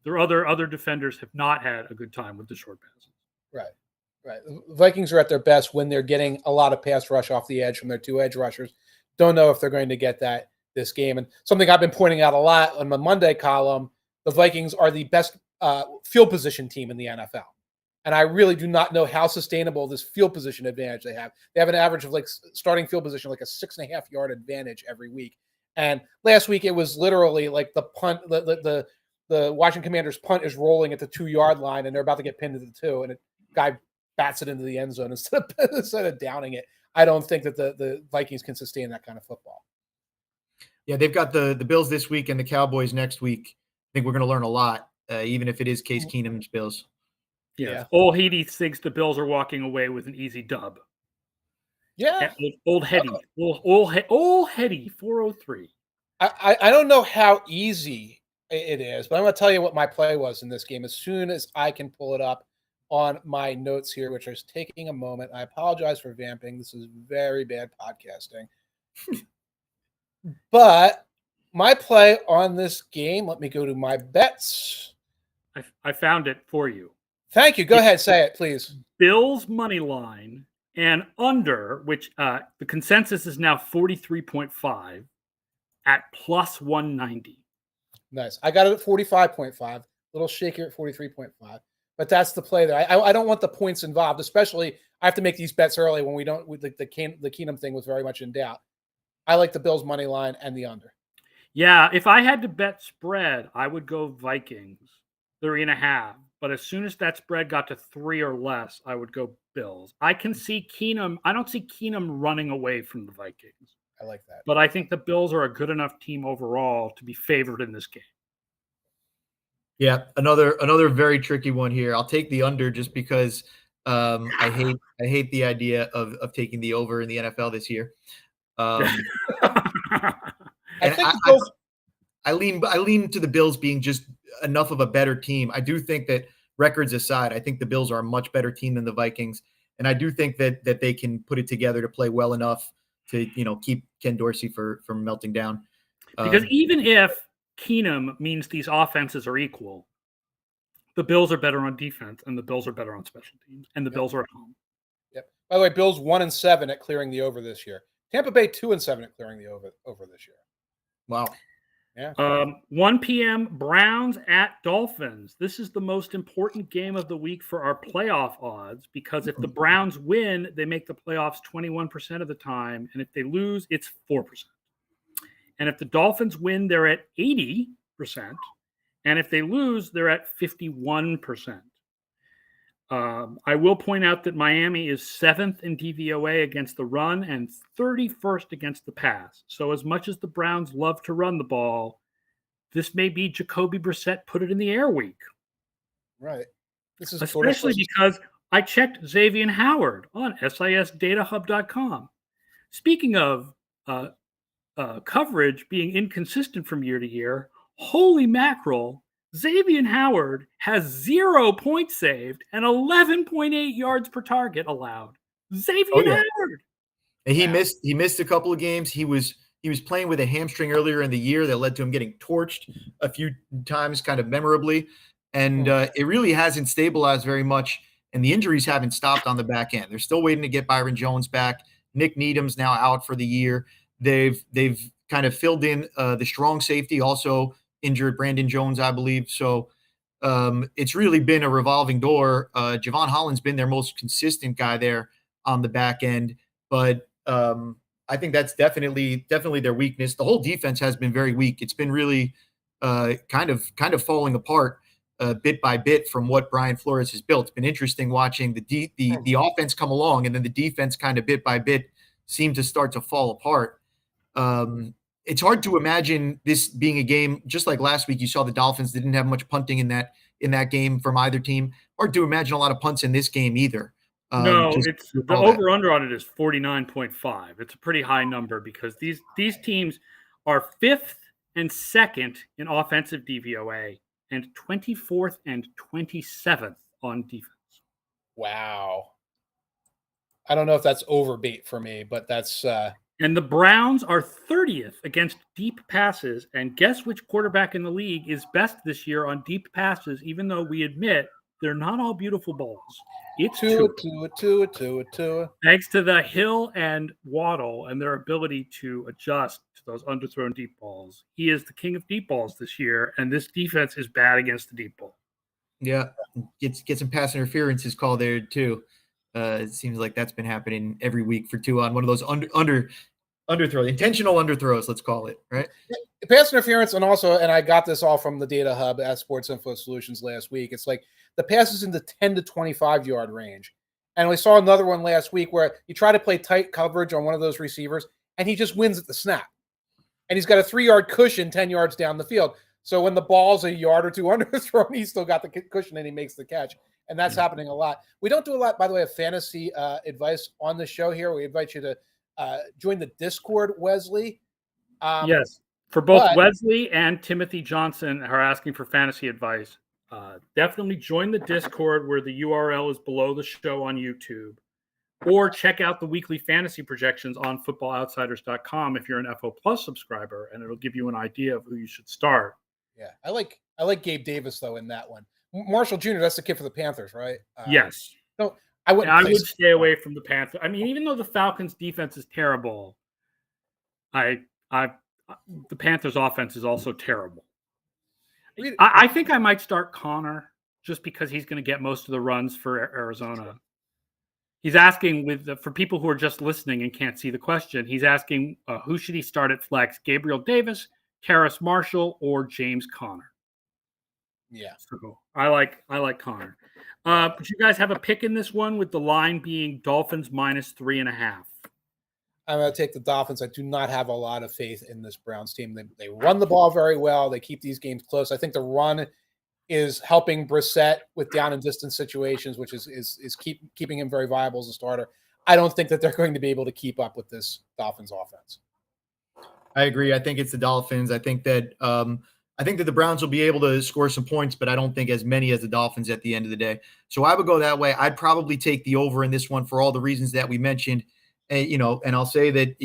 their other defenders have not had a good time with the short passes. Right. The Vikings are at their best when they're getting a lot of pass rush off the edge from their two edge rushers. Don't know if they're going to get that this game. And something I've been pointing out a lot on my Monday column, the Vikings are the best field position team in the NFL. And I really do not know how sustainable this field position advantage they have. They have an average of starting field position, a 6.5 yard advantage every week. And last week it was literally the punt, the Washington Commanders punt is rolling at the 2 yard line and they're about to get pinned to the 2. And a guy bats it into the end zone instead of downing it. I don't think that the Vikings can sustain that kind of football. Yeah, they've got the Bills this week and the Cowboys next week. I think we're going to learn a lot, even if it is Case Keenum's Bills. Yeah. Old Heady thinks the Bills are walking away with an easy dub. Yeah. Old Heady. Old Heady, 403. I don't know how easy it is, but I'm going to tell you what my play was in this game as soon as I can pull it up on my notes here, which is taking a moment. I apologize for vamping. This is very bad podcasting. But my play on this game, let me go to my bets. I found it for you. Thank you. Go ahead. Say it, please. Bills money line and under, which the consensus is now 43.5 at plus 190. Nice. I got it at 45.5. A little shakier at 43.5. But that's the play there. I don't want the points involved, especially I have to make these bets early when we don't. The Keenum thing was very much in doubt. I like the Bills money line and the under. Yeah, if I had to bet spread, I would go Vikings 3.5. But as soon as that spread got to 3 or less, I would go Bills. I can see Keenum. I don't see Keenum running away from the Vikings. I like that. But I think the Bills are a good enough team overall to be favored in this game. Yeah, another very tricky one here. I'll take the under just because I hate the idea of taking the over in the NFL this year. I lean to the Bills being just enough of a better team. I do think that, records aside, I think the Bills are a much better team than the Vikings, and I do think that they can put it together to play well enough to keep Ken Dorsey from melting down. Because even if Keenum means these offenses are equal, the Bills are better on defense, and the Bills are better on special teams, and the Bills are at home. Yep. By the way, Bills 1-7 at clearing the over this year. Tampa Bay 2-7 at clearing the over this year. Wow. Yeah. 1 p.m. Browns at Dolphins. This is the most important game of the week for our playoff odds because if the Browns win, they make the playoffs 21% of the time, and if they lose, it's 4%. And if the Dolphins win, they're at 80%, and if they lose, they're at 51%. I will point out that Miami is 7th in DVOA against the run and 31st against the pass. So as much as the Browns love to run the ball, this may be Jacoby Brissett put it in the air week. Right. This is especially because I checked Xavier Howard on SISDataHub.com. Speaking of coverage being inconsistent from year to year, holy mackerel, Xavier Howard has 0 points saved and 11.8 yards per target allowed. Xavier Howard. And he missed a couple of games. He was playing with a hamstring earlier in the year that led to him getting torched a few times, kind of memorably. And it really hasn't stabilized very much. And the injuries haven't stopped on the back end. They're still waiting to get Byron Jones back. Nick Needham's now out for the year. They've kind of filled in the strong safety, also injured Brandon Jones, I believe. So it's really been a revolving door. Javon Holland's been their most consistent guy there on the back end. But I think that's definitely their weakness. The whole defense has been very weak. It's been really kind of falling apart bit by bit from what Brian Flores has built. It's been interesting watching the offense come along, and then the defense kind of bit by bit seem to start to fall apart. It's hard to imagine this being a game just like last week. You saw the Dolphins didn't have much punting in that game from either team. Hard to imagine a lot of punts in this game either. No, it's the over-under on it is 49.5. It's a pretty high number because these teams are 5th and 2nd in offensive DVOA and 24th and 27th on defense. Wow. I don't know if that's overbait for me, but that's and the Browns are 30th against deep passes, and guess which quarterback in the league is best this year on deep passes, even though we admit they're not all beautiful balls. It's Tua. Thanks to the Hill and Waddle and their ability to adjust to those underthrown deep balls. He is the king of deep balls this year, and this defense is bad against the deep ball. Yeah, get some pass interferences called there too. It seems like that's been happening every week for Tua on one of those underthrows, intentional underthrows, let's call it, right? Pass interference, and I got this all from the Data Hub at Sports Info Solutions last week. It's like the passes in the 10 to 25 yard range. And we saw another one last week where you try to play tight coverage on one of those receivers, and he just wins at the snap. And he's got a 3-yard cushion 10 yards down the field. So when the ball's a yard or two underthrown, he's still got the cushion and he makes the catch. And that's happening a lot. We don't do a lot, by the way, of fantasy advice on the show here. We invite you to join the Discord, Wesley. Yes. For both Wesley and Timothy Johnson are asking for fantasy advice. Definitely join the Discord where the URL is below the show on YouTube. Or check out the weekly fantasy projections on footballoutsiders.com if you're an FO Plus subscriber, and it'll give you an idea of who you should start. Yeah, I like Gabe Davis, though, in that one. Marshall Jr., that's the kid for the Panthers, right? Yes. No, I would stay away from the Panthers. I mean, even though the Falcons' defense is terrible, the Panthers' offense is also terrible. I think I might start Connor just because he's going to get most of the runs for Arizona. He's asking for people who are just listening and can't see the question. He's asking who should he start at flex? Gabriel Davis, Terrace Marshall, or James Conner? Yeah, so I like Conner. But you guys have a pick in this one with the line being Dolphins -3.5. I'm going to take the Dolphins. I do not have a lot of faith in this Browns team. They run the ball very well. They keep these games close. I think the run is helping Brissett with down and distance situations, which is keeping him very viable as a starter. I don't think that they're going to be able to keep up with this Dolphins offense. I agree. I think it's the Dolphins. I think that the Browns will be able to score some points, but I don't think as many as the Dolphins at the end of the day. So I would go that way. I'd probably take the over in this one for all the reasons that we mentioned. And I'll say that,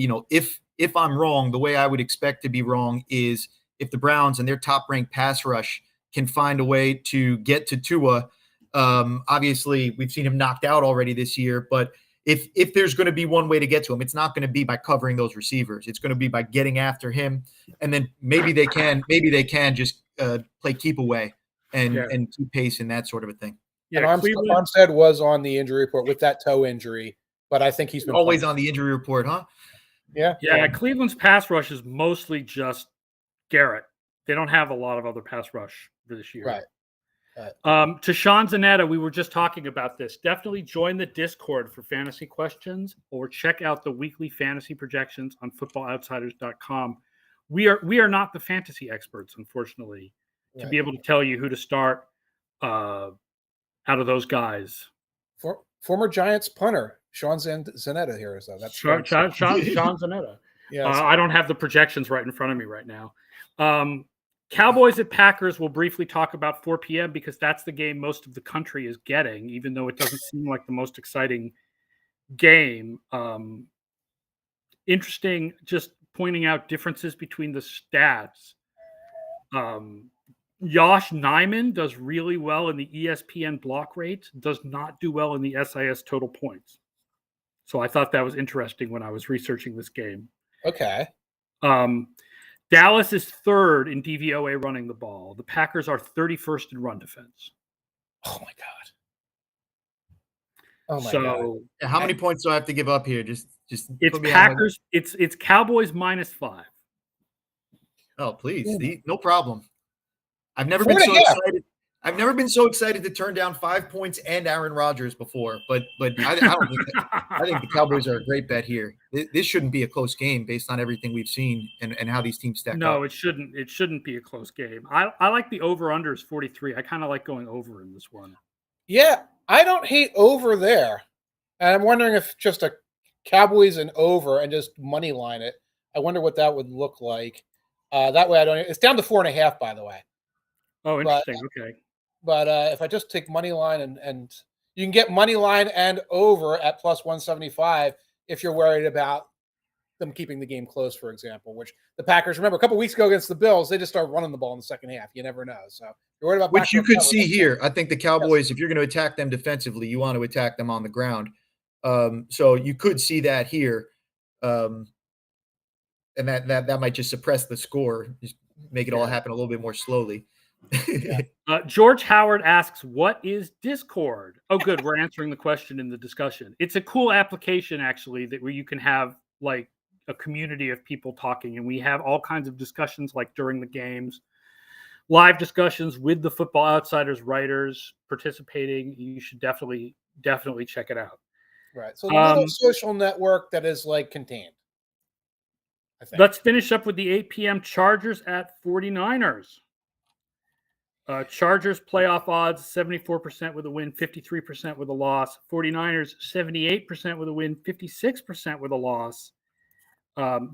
if I'm wrong, the way I would expect to be wrong is if the Browns and their top-ranked pass rush can find a way to get to Tua. Obviously, we've seen him knocked out already this year, but if there's going to be one way to get to him, it's not going to be by covering those receivers. It's going to be by getting after him, and then maybe they can just play keep away and keep pace and that sort of a thing. Yeah, Armstead was on the injury report with that toe injury, but I think he's been always on the injury report, huh? Yeah. Cleveland's pass rush is mostly just Garrett. They don't have a lot of other pass rush for this year. Right. To Sean Zanetta, we were just talking about this. Definitely join the Discord for fantasy questions or check out the weekly fantasy projections on footballoutsiders.com. We are not the fantasy experts, unfortunately, to be able to tell you who to start out of those guys. Former Giants punter, Sean Zanetta here. So that's Sean Zanetta. Yes. I don't have the projections right in front of me right now. Cowboys at Packers we'll briefly talk about 4 p.m. because that's the game most of the country is getting, even though it doesn't seem like the most exciting game. Interesting, just pointing out differences between the stats. Josh Nijman does really well in the ESPN block rate, does not do well in the SIS total points. So I thought that was interesting when I was researching this game. Okay. Dallas is third in DVOA running the ball. The Packers are 31st in run defense. Oh my God. How many points do I have to give up here? Just it's Packers. It's Cowboys -5. Oh, please. No problem. I've never been so excited. I've never been so excited to turn down 5 points and Aaron Rodgers before, but I don't think I think the Cowboys are a great bet here. This shouldn't be a close game based on everything we've seen and how these teams stack up. No, it shouldn't. It shouldn't be a close game. I like the over/under is 43. I kind of like going over in this one. Yeah, I don't hate over there. And I'm wondering if just a Cowboys and over and just money line it. I wonder what that would look like. That way I don't. It's down to 4.5, by the way. Oh, interesting. Okay. But if I just take money line and you can get money line and over at +175 if you're worried about them keeping the game close, for example, which the Packers, remember a couple weeks ago against the Bills, they just started running the ball in the second half. You never know. So you're worried about which you could see here. I think the Cowboys, if you're going to attack them defensively, you want to attack them on the ground. So you could see that here. And that might just suppress the score, just make it all happen a little bit more slowly. George Howard asks, what is Discord? Oh, good. We're answering the question in the discussion. It's a cool application, actually, where you can have like a community of people talking, and we have all kinds of discussions like during the games, live discussions with the Football Outsiders writers participating. You should definitely definitely check it out. Right. So the little social network that is like contained. I think. Let's finish up with the 8 p.m. Chargers at 49ers. Chargers playoff odds, 74% with a win, 53% with a loss. 49ers, 78% with a win, 56% with a loss.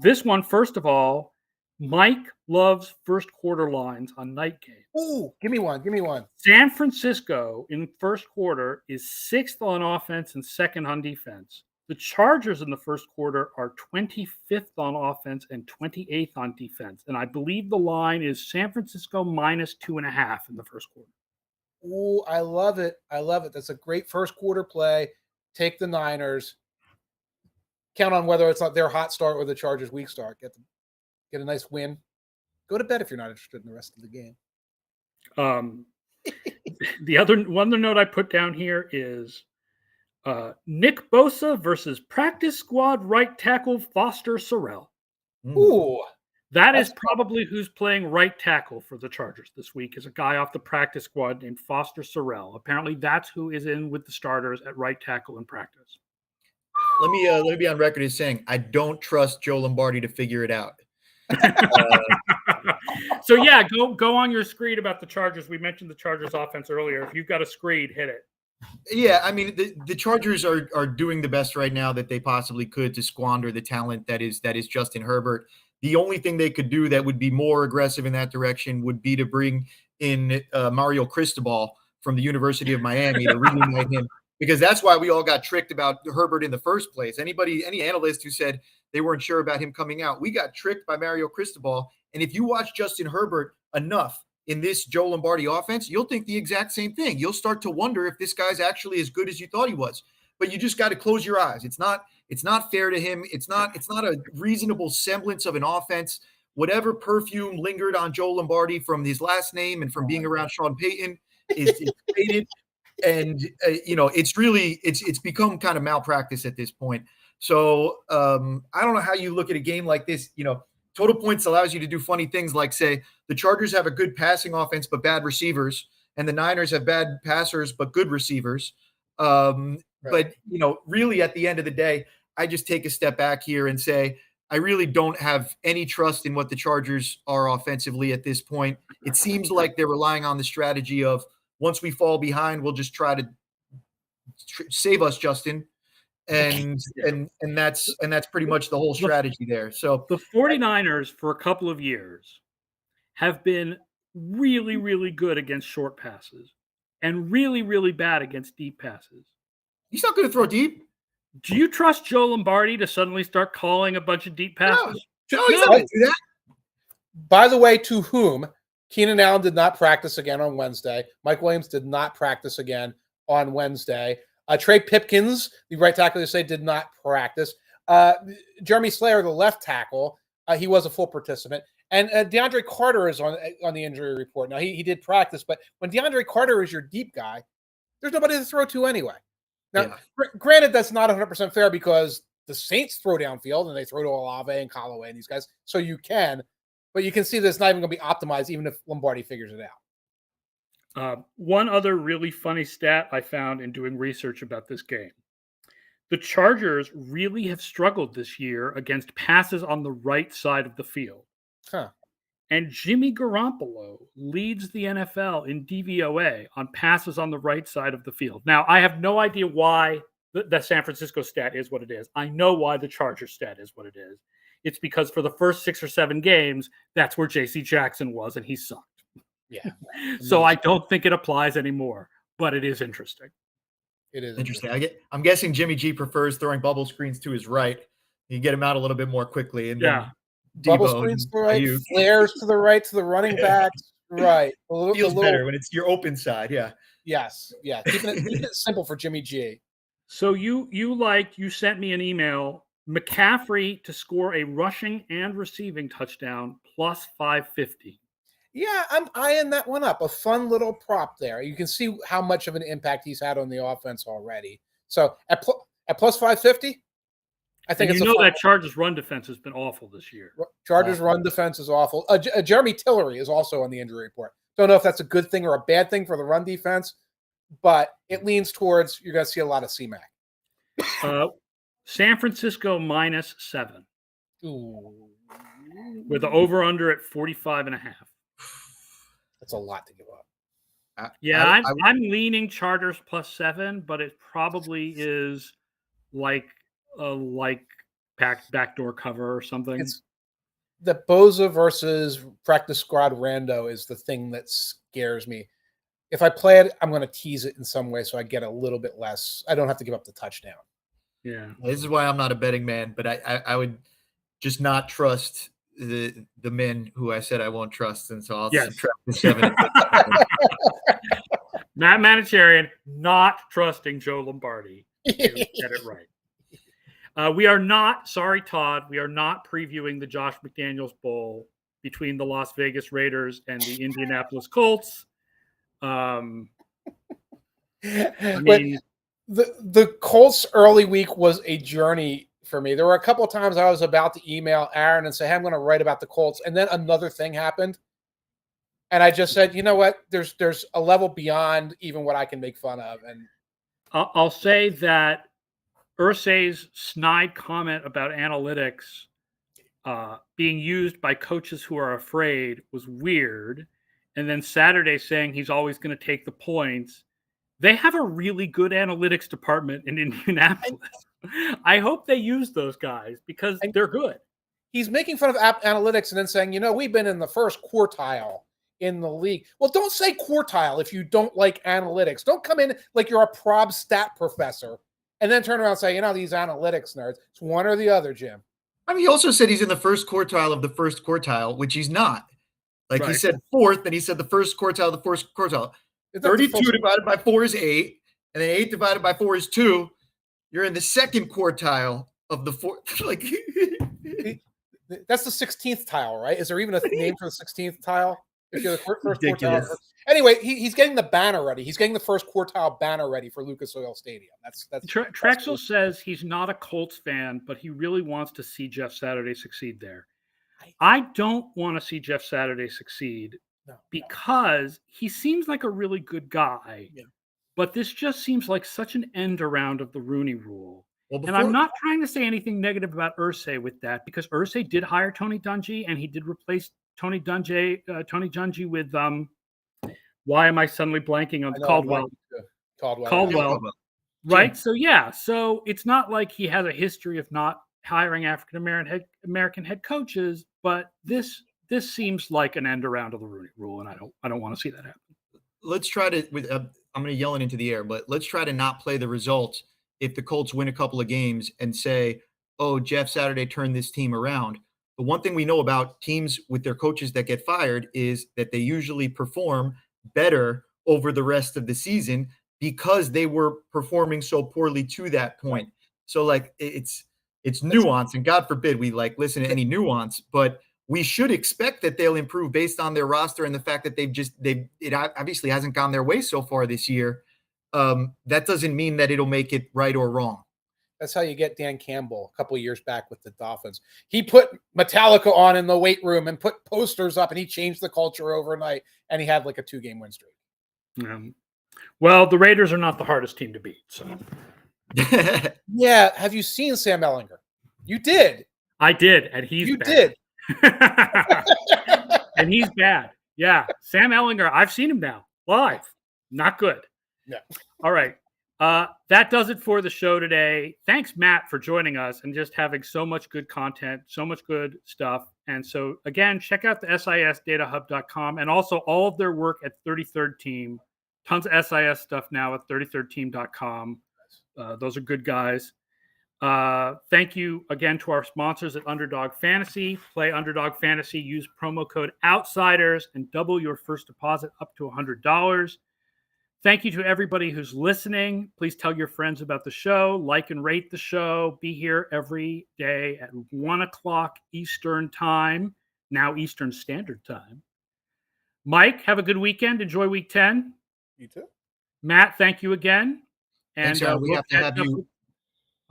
This one, first of all, Mike loves first quarter lines on night games. Ooh, give me one. San Francisco in first quarter is 6th on offense and 2nd on defense. The Chargers in the first quarter are 25th on offense and 28th on defense. And I believe the line is San Francisco minus 2.5 in the first quarter. Ooh, I love it. That's a great first quarter play. Take the Niners. Count on whether it's not their hot start or the Chargers' weak start. Get a nice win. Go to bed if you're not interested in the rest of the game. The other note I put down here is Nick Bosa versus practice squad right tackle Foster Sorrell. Ooh. That is probably who's playing right tackle for the Chargers this week, is a guy off the practice squad named Foster Sorrell. Apparently that's who is in with the starters at right tackle in practice. Let me be on record as saying I don't trust Joe Lombardi to figure it out. So yeah, go on your screed about the Chargers. We mentioned the Chargers offense earlier. If you've got a screed, hit it. Yeah, I mean the Chargers are doing the best right now that they possibly could to squander the talent that is Justin Herbert. The only thing they could do that would be more aggressive in that direction would be to bring in Mario Cristobal from the University of Miami to reunite him, because that's why we all got tricked about Herbert in the first place. Any analyst who said they weren't sure about him coming out, we got tricked by Mario Cristobal. And if you watch Justin Herbert enough in this Joe Lombardi offense, you'll think the exact same thing. You'll start to wonder if this guy's actually as good as you thought he was. But you just got to close your eyes. It's not fair to him. It's not a reasonable semblance of an offense. Whatever perfume lingered on Joe Lombardi from his last name and from being around Sean Payton is faded. And it's become kind of malpractice at this point. So I don't know how you look at a game like this. Total points allows you to do funny things like say the Chargers have a good passing offense but bad receivers, and the Niners have bad passers but good receivers. Right. But really at the end of the day, I just take a step back here and say I really don't have any trust in what the Chargers are offensively at this point. It seems like they're relying on the strategy of once we fall behind, we'll just try to save us, Justin. And that's pretty much the whole strategy there. So the 49ers for a couple of years have been really, really good against short passes and really, really bad against deep passes. He's not going to throw deep. Do you trust Joe Lombardi to suddenly start calling a bunch of deep passes? No, he's not going to do that. By the way, to whom? Keenan Allen did not practice again on Wednesday. Mike Williams did not practice again on Wednesday. Trey Pipkins, the right tackle, they say, did not practice. Jeremy Slayer, the left tackle, he was a full participant. And DeAndre Carter is on the injury report. Now, he did practice, but when DeAndre Carter is your deep guy, there's nobody to throw to anyway. Now, granted, that's not 100% fair because the Saints throw downfield and they throw to Olave and Callaway and these guys, so you can. But you can see that it's not even going to be optimized even if Lombardi figures it out. One other really funny stat I found in doing research about this game. The Chargers really have struggled this year against passes on the right side of the field. Huh. And Jimmy Garoppolo leads the NFL in DVOA on passes on the right side of the field. Now, I have no idea why the San Francisco stat is what it is. I know why the Chargers stat is what it is. It's because for the first 6 or 7 games, that's where J.C. Jackson was, and he sucked. Yeah. So I don't think it applies anymore, but it is interesting. It is interesting. I'm guessing Jimmy G prefers throwing bubble screens to his right. You get him out a little bit more quickly. And bubble screens to the right, flares to the right, to the running backs. Right. Feels better when it's your open side. Yeah. Yes. Yeah. Keeping it simple for Jimmy G. So you sent me an email. McCaffrey to score a rushing and receiving touchdown plus 550. Yeah, I'm eyeing that one up. A fun little prop there. You can see how much of an impact he's had on the offense already. So at plus 550, I think and that Chargers run defense has been awful this year. Chargers run defense is awful. Jeremy Tillery is also on the injury report. Don't know if that's a good thing or a bad thing for the run defense. but it leans towards you're going to see a lot of CMAC. San Francisco -7 Ooh. with the over-under at 45.5. That's a lot to give up. Yeah, I'm leaning Chargers +7, but it probably is like backdoor cover or something. It's the Boza versus practice squad rando is the thing that scares me. If I play it, I'm going to tease it in some way so I get a little bit less. I don't have to give up the touchdown. Yeah, this is why I'm not a betting man, but I would just not trust the men who I said I won't trust, and so I'll subtract the 7. Matt Manocherian not trusting Joe Lombardi. You get it right. We are not, sorry, Todd, we are not previewing the Josh McDaniels Bowl between the Las Vegas Raiders and the Indianapolis Colts. I mean, the Colts early week was a journey for me. There were a couple of times I was about to email Aaron and say, hey, I'm going to write about the Colts. And then another thing happened. And I just said, you know what? There's a level beyond even what I can make fun of. And I'll say that Irsay's snide comment about analytics being used by coaches who are afraid was weird. And then Saturday saying he's always going to take the points. They have a really good analytics department in Indianapolis. I hope they use those guys because they're good. He's making fun of analytics and then saying, you know, we've been in the first quartile in the league. Well, don't say quartile if you don't like analytics. Don't come in like you're a prob stat professor and then turn around and say, you know, these analytics nerds. It's one or the other, Jim. I mean, he also said he's in the first quartile of the first quartile, which he's not. Like he said fourth, and he said the first quartile of the first quartile. 32 divided by 4 is 8, and then 8 divided by 4 is 2. You're in the second quartile of the fourth. Like that's the 16th tile, right? Is there even a name for the 16th tile? If you're the first ridiculous. Quartile. Anyway, he's getting the banner ready. He's getting the first quartile banner ready for Lucas Oil Stadium. That's Trexel cool. says he's not a Colts fan, but he really wants to see Jeff Saturday succeed there. I don't want to see Jeff Saturday succeed because he seems like a really good guy, but this just seems like such an end around of the Rooney Rule. And I'm not trying to say anything negative about Irsay with that because Irsay did hire Tony Dungy and he did replace Tony Dungy with why am I suddenly blanking on Caldwell? Caldwell. Right. So so it's not like he has a history of not hiring African American head coaches, but this seems like an end around of the Rooney Rule, and I don't want to see that happen. Let's try to I'm going to yell it into the air, but let's try to not play the results if the Colts win a couple of games and say, "Oh, Jeff Saturday turned this team around." The one thing we know about teams with their coaches that get fired is that they usually perform better over the rest of the season because they were performing so poorly to that point. So like it's nuance, and God forbid we like listen to any nuance, but we should expect that they'll improve based on their roster and the fact that it obviously hasn't gone their way so far this year. That doesn't mean that it'll make it right or wrong. That's how you get Dan Campbell a couple of years back with the Dolphins. He put Metallica on in the weight room and put posters up, and he changed the culture overnight, and he had like a 2-game win streak. Well, the Raiders are not the hardest team to beat. So, yeah. Have you seen Sam Ehlinger? You did. I did, and he's bad. And he's bad. Yeah, Sam Ehlinger. I've seen him now live. Not good. Yeah. All right. That does it for the show today. Thanks, Matt, for joining us and just having so much good content, so much good stuff. And so, again, check out the SISdatahub.com and also all of their work at 33rd Team. Tons of SIS stuff now at 33rdteam.com. Those are good guys. Thank you again to our sponsors at Underdog Fantasy. Play Underdog Fantasy. Use promo code OUTSIDERS and double your first deposit up to $100. Thank you to everybody who's listening. Please tell your friends about the show. Like and rate the show. Be here every day at 1 o'clock Eastern Time, now Eastern Standard Time. Mike, have a good weekend. Enjoy Week 10. You too. Matt, thank you again. And thanks, we have to have you.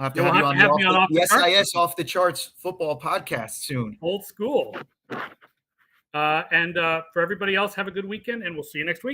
We'll have to have you on the SIS Off the Charts football podcast soon. Old school. And for everybody else, have a good weekend, and we'll see you next week.